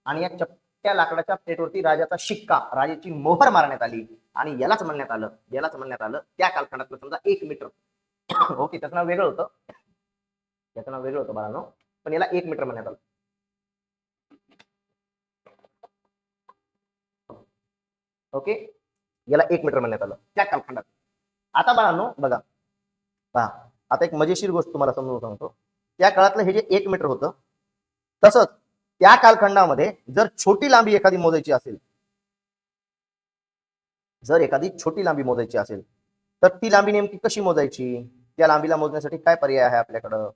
आणि या चपट्या लाकडाच्या प्लेटवरती राजाचा शिक्का, राजाची मोहर मारण्यात आली आणि यालाच म्हणण्यात आलं त्या कालखंडातलं समजा 1 मीटर. ओके, त्याचं नाव वेगळं होतं बाळांनो, पण याला 1 मीटर म्हणण्यात आलं. ओके, याला 1 मीटर म्हणण्यात आलं त्या कालखंडात. आता बाळांनो बघा, पहा, आता एक मजेशीर गोष्ट तुम्हाला समजून सांगतो. त्या काळातलं हे जे 1 मीटर होतं, तसंच त्या कालखंडामध्ये जर छोटी लांबी एखादी मोजायची असेल, तर ती लांबी नेमकी कशी मोजायची, त्या लांबीला मोजण्यासाठी काय पर्याय आहे आपल्याकडं.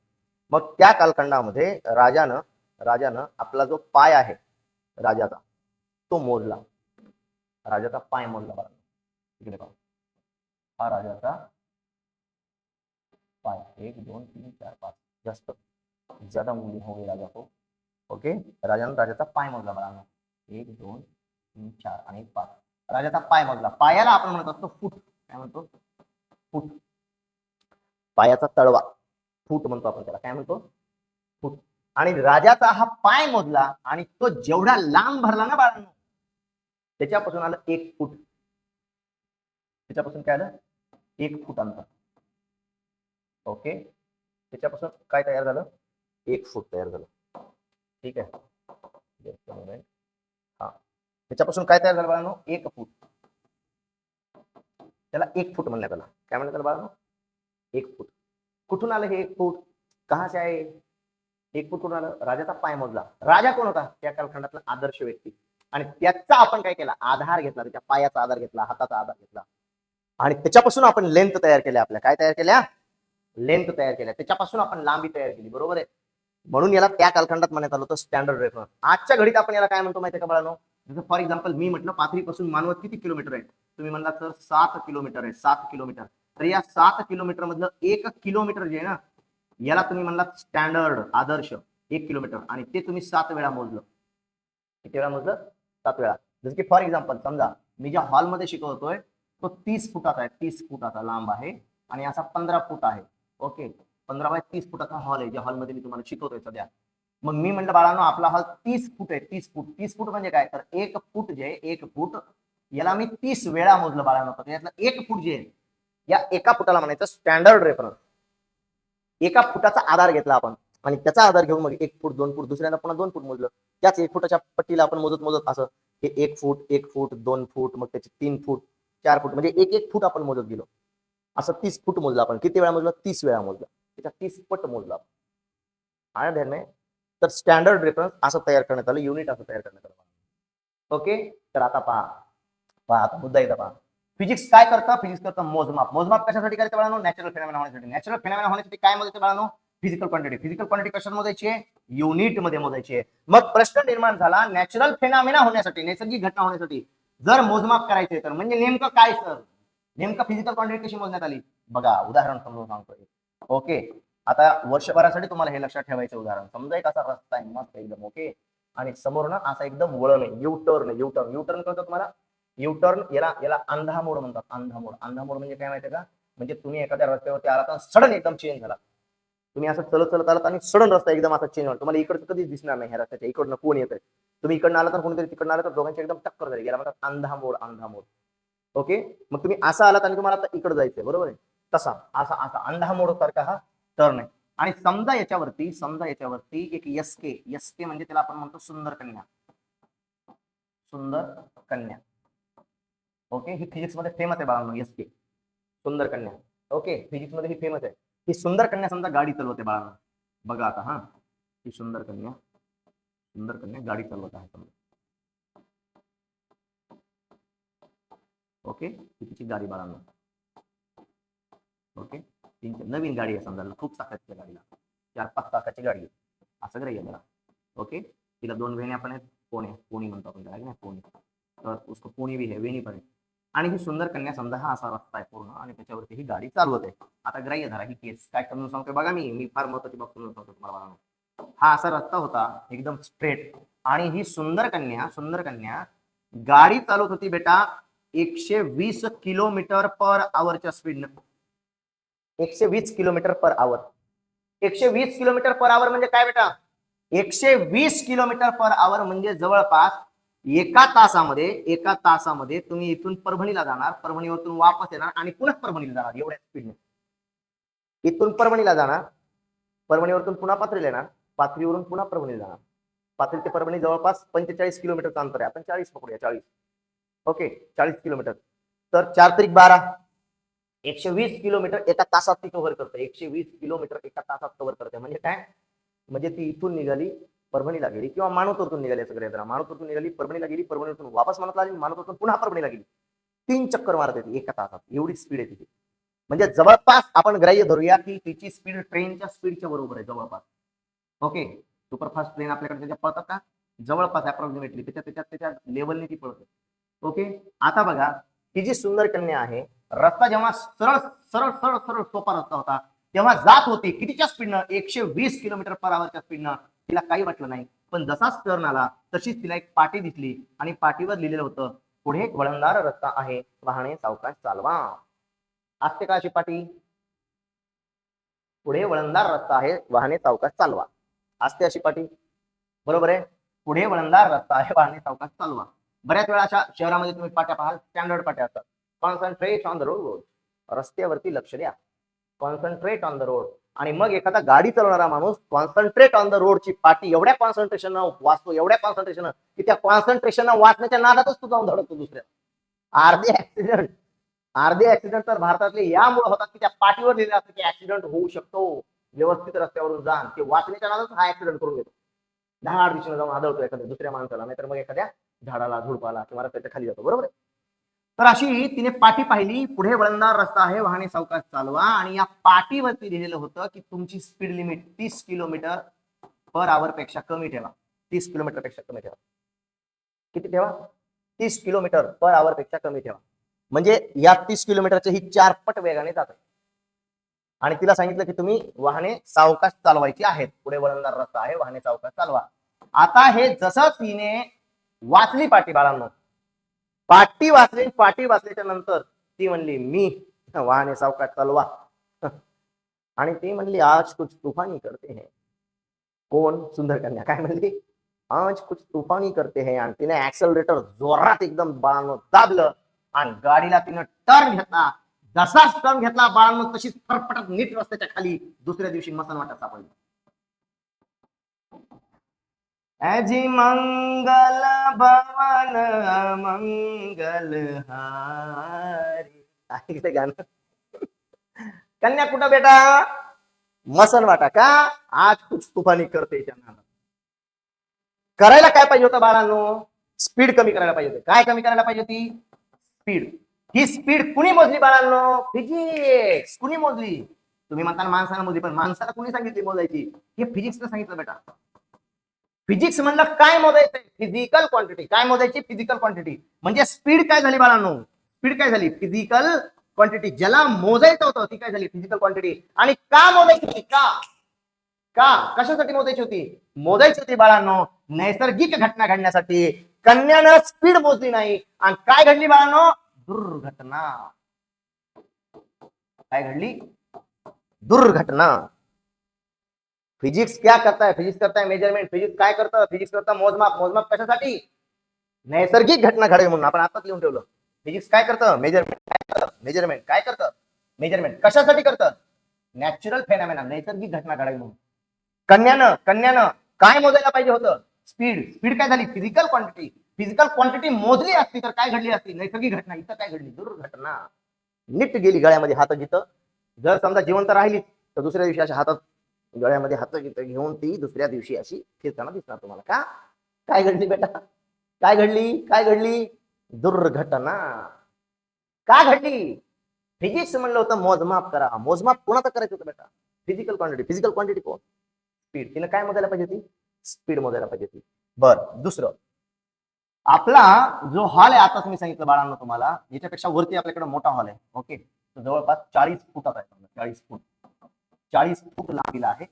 मग त्या कालखंडामध्ये राजानं आपला जो पाय आहे राजाचा, तो मोजला, राजाचा पाय मोजला बघा, इकडे पहा, हा राजाचा पाय, 1 2 3 4 5, जास्त ज्यादा मूल्य हो गई राजा को. ओके, राजानं राजाचा पाय मोजला बघा, 1 2 3 4 आणि 5, राजाचा पाय मोजला. पायाला आपण म्हणत असतो फूट, काय म्हणतो, फूट, पायाचा तळवा, फूट म्हणतो आपण त्याला, काय म्हणतो, फूट. आणि राजाचा हा पाय मोजला आणि तो जेवढा लांब भरला ना बाळांनो, त्याच्यापासून आलं 1 फूट, त्याच्यापासून काय आलं 1 फूट अंतर. ओके, त्याच्यापासून काय तयार झालं, 1 फूट तयार झालं, ठीक आहे. हा, त्याच्यापासून काय तयार झालं बाळांनो, 1 फूट, त्याला 1 फूट म्हणण्यात आलं. काय म्हणण्यात आलं बाळांनो, 1 फूट. कुठून आलं हे 1 फूट, कहा से आहे 1 फूट कुठून आलं, राजाचा पाय मोजला. राजा कोण होता, त्या कालखंडातला आदर्श व्यक्ती, आणि त्याचा आपण काय केला, आधार घेतला, त्याच्या पायाचा आधार घेतला, हाताचा आधार घेतला आणि त्याच्यापासून आपण लेंथ तयार केल्या, आपल्या काय तयार केल्या, लेंथ तयार केल्या, त्याच्यापासून आपण लांबी तयार केली, बरोबर आहे. म्हणून याला त्या कालखंडात म्हणण्यात आलं होतं स्टँडर्ड रेफरन्स. आजच्या घडीत आपण याला काय म्हणतो माहिती का बाळांनो, जसं फॉर एक्झाम्पल मी म्हटलं पाथरीपासून मानवत किती किलोमीटर आहे, तुम्ही म्हणला तर 7 किलोमीटर आहे, 7 किलोमीटर. तर या 7 किलोमीटर मधलं 1 किलोमीटर जे आहे ना, याला तुम्ही म्हणला स्टँडर्ड, आदर्श 1 किलोमीटर, आणि ते तुम्ही 7 वेळा मोजलं. किती वेळा मोजलं, 7 वेळा. जसं की फॉर एक्झाम्पल समजा मी ज्या हॉलमध्ये शिकवतोय तो 30 फुटाचा आहे, 30 फुटाचा लांब आहे आणि असा 15 फूट आहे. ओके, 15 बाय 30 फुटाचा हॉल आहे, ज्या हॉलमध्ये मी तुम्हाला शिकवतोय सध्या. मग मी म्हणलं बाळांनो आपला हॉल 30 फूट आहे, 30 फूट म्हणजे काय, तर 1 फूट जे आहे, 1 फूट याला मी 30 वेळा मोजलं बाळांनो. तर यातलं 1 फूट जे आहे, या 1 फुटाला म्हणायचं स्टँडर्ड रेफरन्स. 1 फुटाचा आधार घेतला आपण आणि त्याचा आधार घेऊन मग 1 फूट, 2 फूट, दुसऱ्यांदा पुन्हा 2 फूट मोजलं. त्याच 1 फुटाच्या पट्टीला आपण मोजत असं हे 1 फूट, 1 फूट, 2 फूट, मग त्याचे 3 फूट, 4 फूट, म्हणजे 1 फूट आपण मोजत गेलो. असं 30 फूट मोजलं आपण. किती वेळा मोजलं, 30 वेळा मोजलं, त्याच्या 30 पट मोजलं आपण. आया ध्यान में. तर स्टँडर्ड रेफरन्स असं तयार करण्यात आलं, युनिट असं तयार करण्यात आलं. ओके, तर आता पहा आता मुद्दा येतं, पहा फिजिक्स काय करतं, फिजिक्स करतं मोजमाप. मोजमाप कशासाठी करायचं बाळांनो, नॅचरल फिनॉमिना होण्यासाठी. नॅचरल फिनॉमिना होण्यासाठी काय मोजायचं बाळांनो, फिजिकल क्वांटिटी. फिजिकल क्वांटिटी कशात मोजायची आहे, युनिट मध्ये मोजायची आहे. मग प्रश्न निर्माण झाला, नॅचरल फिनॉमिना होण्यासाठी, नैसर्गिक घटना होण्यासाठी जर मोजमाप करायचे तर म्हणजे नेमकं काय सर, नेमकं फिजिकल क्वांटिटी कशी मोजण्यात आली, बघा उदाहरण समजून सांगतोय. ओके, आता वर्षभरासाठी तुम्हाला हे लक्षात ठेवायचं उदाहरण. समजा एक असा रस्ता आहे मस्त एकदम, ओके, आणि समोर ना असा एकदम वळण आहे, युटर्न कळतं तुम्हाला, युटर्न, याला अंधा मोड म्हणतात. अंधा मोड म्हणजे काय माहितीये का, म्हणजे तुम्ही एखाद्या रस्त्यावरती आला तर सडन एकदम चेंज झाला, तुम्ही असं चलत चलत आलात आणि सडन रस्ता एकदम असा चेंज होणार, तुम्हाला इकडचं कधीच दिसणार नाही ह्या रस्त्याच्या इकडनं कोण येतंय. तुम्ही इकडनं आला तर कोणीतरी तिकडनं आला तर दोघांची एकदम टक्कर झाली, याला म्हणतात अंधा मोड, अंधा मोड. ओके, मग तुम्ही असं आलात आणि तुम्हाला आता इकडे जायचंय, बरोबर आहे, तसा असा असा अंधा मोड सारखा हा टर्न आहे. आणि समजा याच्यावरती एक एसके म्हणजे त्याला आपण म्हणतो सुंदर कन्या, सुंदर कन्या. ओके, ही फिजिक्स मध्ये फेमस आहे बाळांनो, एसके सुंदर कन्या. ओके, फिजिक्स मध्ये ही फेमस आहे. ही सुंदर कन्या समजा गाडी चालवते बाळांनो, बघा आता हा, ही सुंदर कन्या गाडी चालवत आहे समजा. ओके, ही तिची गाडी बाळांनो. ओके, नवीन गाडी आहे समजा, खूप चाकाची गाडीला 4-5 चाकाची गाडी आहे असं ग्राह्य करा. ओके, तिला 2 वेण्या पण आहेत, पोणी म्हणतो आपण त्याला, पोणी, तर उसको पोणी भी है, वेणी पण आहे. आणि ही सुंदर कन्या समजा हा असा रस्ता आहे पूर्ण आणि त्याच्यावरती ही गाडी चालवत आहे. आता ग्राह्य धरा ही केस काय समजून सांगतोय बघा, मी फार महत्वाची बाब समजून सांगतो तुम्हाला. हा असा रस्ता होता एकदम स्ट्रेट आणि ही सुंदर कन्या गाडी चालवत होती बेटा 120 किलोमीटर पर आवरच्या स्पीडनं. 120 kilometre per hour. 120 kilometre per hour म्हणजे काय बेटा, 120 किलोमीटर पर आवर म्हणजे जवळपास एका तासामध्ये तुम्ही इथून परभणीला जाणार, परभणीवरून वापस येणार आणि पुन्हा परभणीला जाणार एवढ्या स्पीडने. इथून परभणीला जाणार, परभणीवरून पुन्हा पाथरीला येणार, पाथरीवरून पुन्हा परभणीला जाणार. पाथरी ते परभणी जवळपास 45 किलोमीटरचं अंतर आहे, आपण 40 पकडूया, 40. ओके, 40 किलोमीटर, तर 4 त्रिक 12, 120 किलोमीटर एका तासात ती कव्हर करते. 120 किलोमीटर एका तासात कव्हर करते म्हणजे काय, म्हणजे ती इथून निघाली परभणीला गेली किंवा मानोतून निघाली, सगळे जरा मानोतून निघाली परभणीला गेली, परभणीतून वापस मानोतला आली, मानोतून पुन्हा परभणीला गेली. 3 चक्कर मारत येते एका तासात, एवढी स्पीड आहे तिची. म्हणजे जवळपास आपण ग्राह्य धरूया की तिची स्पीड ट्रेनच्या स्पीडच्या बरोबर आहे जवळपास. ओके, सुपरफास्ट ट्रेन आपल्याकडे त्याच्या पळतात का, जवळपास अप्रॉक्सिमेटली त्याच्या लेवलने ती पळते. ओके, आता बघा ही जी सुंदर कन्या आहे, रस्ता जेव्हा सरळ सरळ सरळ सरळ सोपा रस्ता होता तेव्हा जात होती कितीच्या स्पीडनं, 120 किलोमीटर पर आवरच्या स्पीडनं. तिला काही वाटलं नाही, पण जसाच टर्न आला तशीच तिला एक पाटी दिसली आणि पाटीवर लिहिलेलं होतं, पुढे वळणदार रस्ता आहे, वाहने सावकाश चालवा. असते का अशी पाटी, पुढे वळणदार रस्ता आहे, वाहने सावकाश चालवा, असते अशी पाटी, बरोबर आहे. पुढे वळणदार रस्ता आहे, वाहने सावकाश चालवा. बऱ्याच वेळा अशा शहरामध्ये तुम्ही पाट्या पाहाल, स्टँडर्ड पाट्या असतात, कॉन्सन्ट्रेट ऑन द रोड, रस्त्यावरती लक्ष द्या, कॉन्सन्ट्रेट ऑन द रोड. आणि मग एखादा गाडी चालवणारा माणूस कॉन्सन्ट्रेट ऑन द रोडची पाटी एवढ्या कॉन्सन्ट्रेशन वाचतो, एवढ्या कॉन्सन्ट्रेशन की त्या कॉन्सन्ट्रेशन वाचण्याच्या नादातच तू जाऊन धडकतो दुसऱ्या. अर्धे ऍक्सिडेंट तर भारतातले यामुळे होतात की त्या पाठीवर लिहिलं असतं की ऍक्सिडेंट होऊ शकतो, व्यवस्थित रस्त्यावरून जाण, ते वाचण्याच्या नादात हा ऍक्सिडेंट करून घेतो, धाड दिशेने जाऊन आदळतो एखाद्या दुसऱ्या माणसाला, नाहीतर मग एखाद्या झाडाला, झुडपाला किंवा रस्त्याच्या खाली जातो, बरोबर आहे. तर अशी तिने पाटी पाहिली, पुढे वळणदार रस्ता आहे, वाहने सावकाश चालवा. आणि या पाटीवरती लिहिलेलं होतं की तुमची speed limit 30 kilometre per hour पेक्षा कमी ठेवा. 30 किलोमीटर पेक्षा कमी ठेवा. किती ठेवा, 30 किलोमीटर पर आवर पेक्षा कमी ठेवा. म्हणजे या 30 किलोमीटरच्या ही 4 पट वेगाने जाते. आणि तिला सांगितलं की तुम्ही वाहने सावकाश चालवायची आहेत, पुढे वळणदार रस्ता आहे, वाहने सावकाश चालवा. आता हे जसं तिने वाचली पाटी बाळांनो, पाटी वाचल्याच्या नंतर ती म्हणली मी वाहने सावकाश चालवा. आणि ती म्हणली आज कुछ तूफानी करते हैं. कोण, सुंदर कन्या काय म्हणली, आज कुछ तूफानी करते हैं. आणि तिने ऍक्सेलरेटर जोरात एकदम बाळांनो दाबलं आणि गाडीला तिने टर्न घेतला. जसाच टर्न घेतला बाळांनो तशीच फरफटत नीट रस्त्याच्या खाली दुसऱ्या दिवशी मसन वाटत सापडली. अजी मंगल भवन मंगल हारी, ऐकलं गाणं. कन्या कुठं बेटा, मसन वाटा का, आज कुछ तूफानी करते. करायला काय पाहिजे होतं बाळांनो, स्पीड कमी करायला पाहिजे होती. काय कमी करायला पाहिजे होती, स्पीड. ही स्पीड कुणी मोजली बाळांनो, फिजिक्स. कुणी मोजली, तुम्ही म्हणता माणसानं मोजली, पण माणसाला कुणी सांगितली मोजायची, हे फिजिक्सनं सांगितलं बेटा. फिजिक्स म्हणलं काय मोजायचं, फिजिकल क्वांटिटी. काय मोजायची, फिजिकल क्वांटिटी. म्हणजे स्पीड काय झाली बाळांनो, स्पीड काय झाली, फिजिकल क्वांटिटी. ज्याला मोजायचं होतं ती काय झाली, फिजिकल क्वांटिटी. आणि का मोजायची होती, का कशासाठी मोजायची होती, मोजायची होती बाळांनो नैसर्गिक घटना घडण्यासाठी. कन्यानं स्पीड मोजली नाही आणि काय घडली बाळांनो, दुर्घटना. काय घडली, दुर्घटना. फिजिक्स क्या करता है, फिजिक्स करता है मेजरमेंट, फिजिक्स काय करतं, फिजिक्स करतं मोजमाप, मोजमाप कशासाठी, नैसर्गिक घटना घडावी म्हणून आपण आताच लिहून ठेवलं. फिजिक्स काय करतं, मेजरमेंट काय करतं, मेजरमेंट काय करतं, मेजरमेंट कशासाठी करतं, नॅचरल फेनॉमेना, नैसर्गिक घटना घडावी म्हणून. कन्यानं काय मोजायला पाहिजे होतं, स्पीड, स्पीड काय झाली, फिजिकल क्वांटिटी, फिजिकल क्वांटिटी मोजली असती तर काय घडली असती, नैसर्गिक घटना. इथं काय घडली, दुर्घटना. नीट गेली गळ्यामध्ये हात जिथं, जर समजा जिवंत राहिली तर दुसऱ्या दिवशी अशा हातात गळ्यामध्ये हात घेऊन ती दुसऱ्या दिवशी अशी फिरताना दिसणार तुम्हाला. का, काय घडली बेटा, काय घडली, काय घडली, दुर्घटना. का घडली, फिजिक्स म्हणलं होतं मोजमाप करा, मोजमाप कोणाचं करायचं होतं बेटा, फिजिकल क्वांटिटी, फिजिकल क्वांटिटी कोण, स्पीड. तिने काय मोजायला पाहिजे ती, स्पीड मोजायला पाहिजे ती. बर, दुसरं, आपला जो हॉल आहे, आताच मी सांगितलं बाळांनो तुम्हाला, याच्यापेक्षा वरती आपल्याकडे मोठा हॉल आहे. ओके, जवळपास 40 फुटाचा आहे, 40 फूट, 40 फूट लांबीला आहे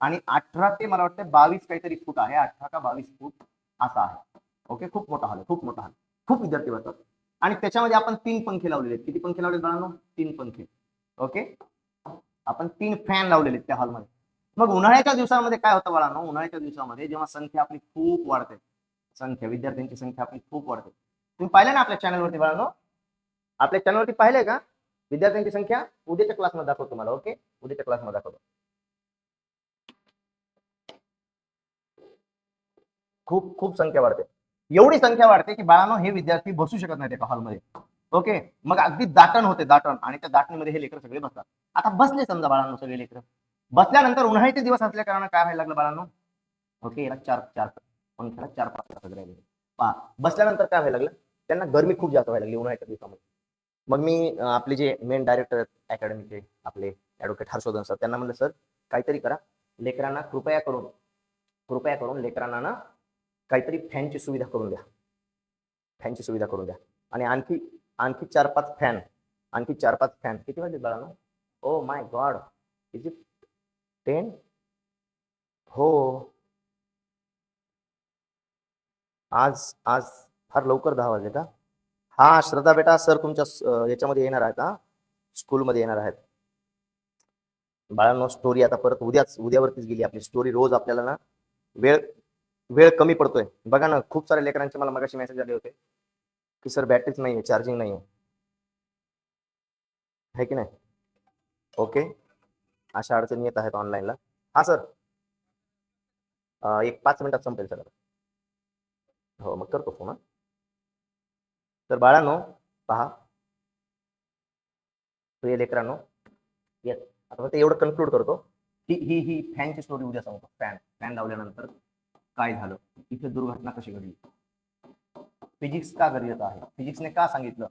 आणि 18 ते मला वाटतं 22 काहीतरी फूट आहे, 18 का 22 फूट असा आहे. ओके, खूप मोठा हॉल आहे, खूप मोठा हॉल, खूप विद्यार्थी बसतात आणि त्याच्यामध्ये आपण 3 पंखे लावलेले आहेत. किती पंखे लावलेत बाळांनो, 3 पंखे. ओके, आपण 3 फॅन लावलेले त्या हॉलमध्ये. मग उन्हाळ्याच्या दिवसामध्ये काय होतं बाळांनो, उन्हाळ्याच्या दिवसामध्ये जेव्हा संख्या आपली खूप वाढते, संख्या, विद्यार्थ्यांची संख्या आपली खूप वाढते. तुम्ही पाहिलं ना आपल्या चॅनलवरती बाळांनो, आपल्या चॅनलवरती पाहिलंय का, विद्यार्थ्यांची संख्या उद्याच्या क्लासमध्ये दाखवतो तुम्हाला. ओके, उद्याच्या क्लासमध्ये दाखवतो. खूप खूप संख्या वाढते, एवढी संख्या वाढते की बाळांनो हे विद्यार्थी बसू शकत नाही एका हॉलमध्ये. ओके, मग अगदी दाटण होते, दाटण, आणि त्या दाटणीमध्ये हे लेकर सगळे बसतात. आता बसले समजा बाळांनो सगळे लेकर, बसल्यानंतर उन्हाळ्याचे दिवस असल्या कारण काय व्हायला लागलं बाळांनो, ओके, याला चार चार पंख्याला 4-5 तास राहिले. बसल्यानंतर काय व्हायला लागलं, त्यांना गरमी खूप जास्त व्हायला लागली उन्हाळ्याच्या दिवसामध्ये. मग मी आपले जे मेन डायरेक्टर अकॅडमीचे आपले ऍडव्होकेट हर्षवर्धन सर, त्यांना म्हणलं सर काहीतरी करा, लेकरांना कृपया करून लेकरांना ना काहीतरी फॅनची सुविधा करून द्या, फॅनची सुविधा करून द्या. आणि आणखी आणखी 4-5 फॅन, आणखी 4-5 फॅन. किती वाजले बाळांनो, oh my God, is it 10? हो, आज आज फार लवकर 10 वाजले का. हा श्रद्धा बेटा, सर तुमच्या याच्यामध्ये येणार आहेत, हा स्कूलमध्ये येणार आहेत. बाळांनो स्टोरी आता परत उद्यावरतीच गेली आपली स्टोरी. रोज आपल्याला ना वेळ वेळ कमी पडतोय. बघा ना, खूप साऱ्या लेकरांचे मला मगाशी मेसेज आले होते की सर बॅटरीच नाहीये, चार्जिंग नाहीये, है की नाही. ओके, अशा अडचणी येत आहेत ऑनलाईनला. हा सर, एक 5 मिनिटात संपेल सर. हो, मग करतो फोन. तर बाळांनो पहा, प्रिय लेकरांनो, येस, आता फक्त एवढं कन्क्लूड करतो की ही फॅनची स्टोरी उद्या सांगतो. फॅन लावल्यानंतर काय झालं, इथे दुर्घटना कशी घडली, फिजिक्स का गरजेचं आहे, फिजिक्सने का सांगितलं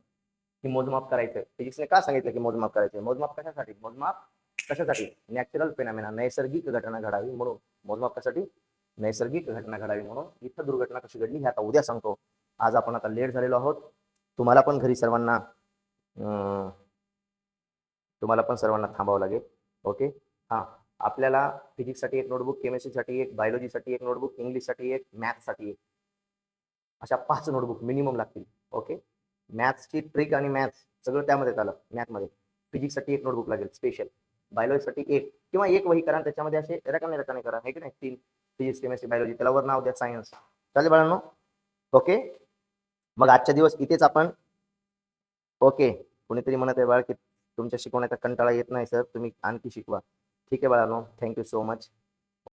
की मोजमाप करायचंय, फिजिक्सने का सांगितलं की मोजमाप करायचंय, मोजमाप कशासाठी, मोजमाप कशासाठी, नॅचरल फेनॉमेना, नैसर्गिक घटना घडावी म्हणून. मोजमाप कशासाठी, नैसर्गिक घटना घडावी म्हणून. इथं दुर्घटना कशी घडली हे आता उद्या सांगतो. आज आपण आता लेट झालेलो आहोत. तुम्हाला पण घरी सर्वांना तुम्हाला पण सर्वांना थांबावं लागेल. ओके, हां, आपल्याला फिजिक्ससाठी एक नोटबुक, केमिस्ट्रीसाठी एक, बायोलॉजीसाठी एक नोटबुक, इंग्लिशसाठी एक, मॅथ्ससाठी एक, अशा 5 नोटबुक मिनिमम लागतील. ओके, मॅथ्सची ट्रिक आणि मॅथ्स सगळं त्यामध्ये आलं मॅथमध्ये. फिजिक्ससाठी एक नोटबुक लागेल स्पेशल, बायोलॉजीसाठी एक किंवा एक वही करा, त्याच्यामध्ये असे रकाने करा, आहे की नाही, 3 फिजिक्स, केमिस्ट्री, बायोलॉजी, त्याला वर नाव द्या सायन्स. चालेल बाळांनो. ओके, मग आजच्या दिवस इथेच आपण. ओके, कोणीतरी म्हणत आहे बाळ की तुमच्या शिकवण्याचा कंटाळा येत नाही सर, तुम्ही आणखी शिकवा. ठीक आहे बाळांनो, थँक्यू सो मच.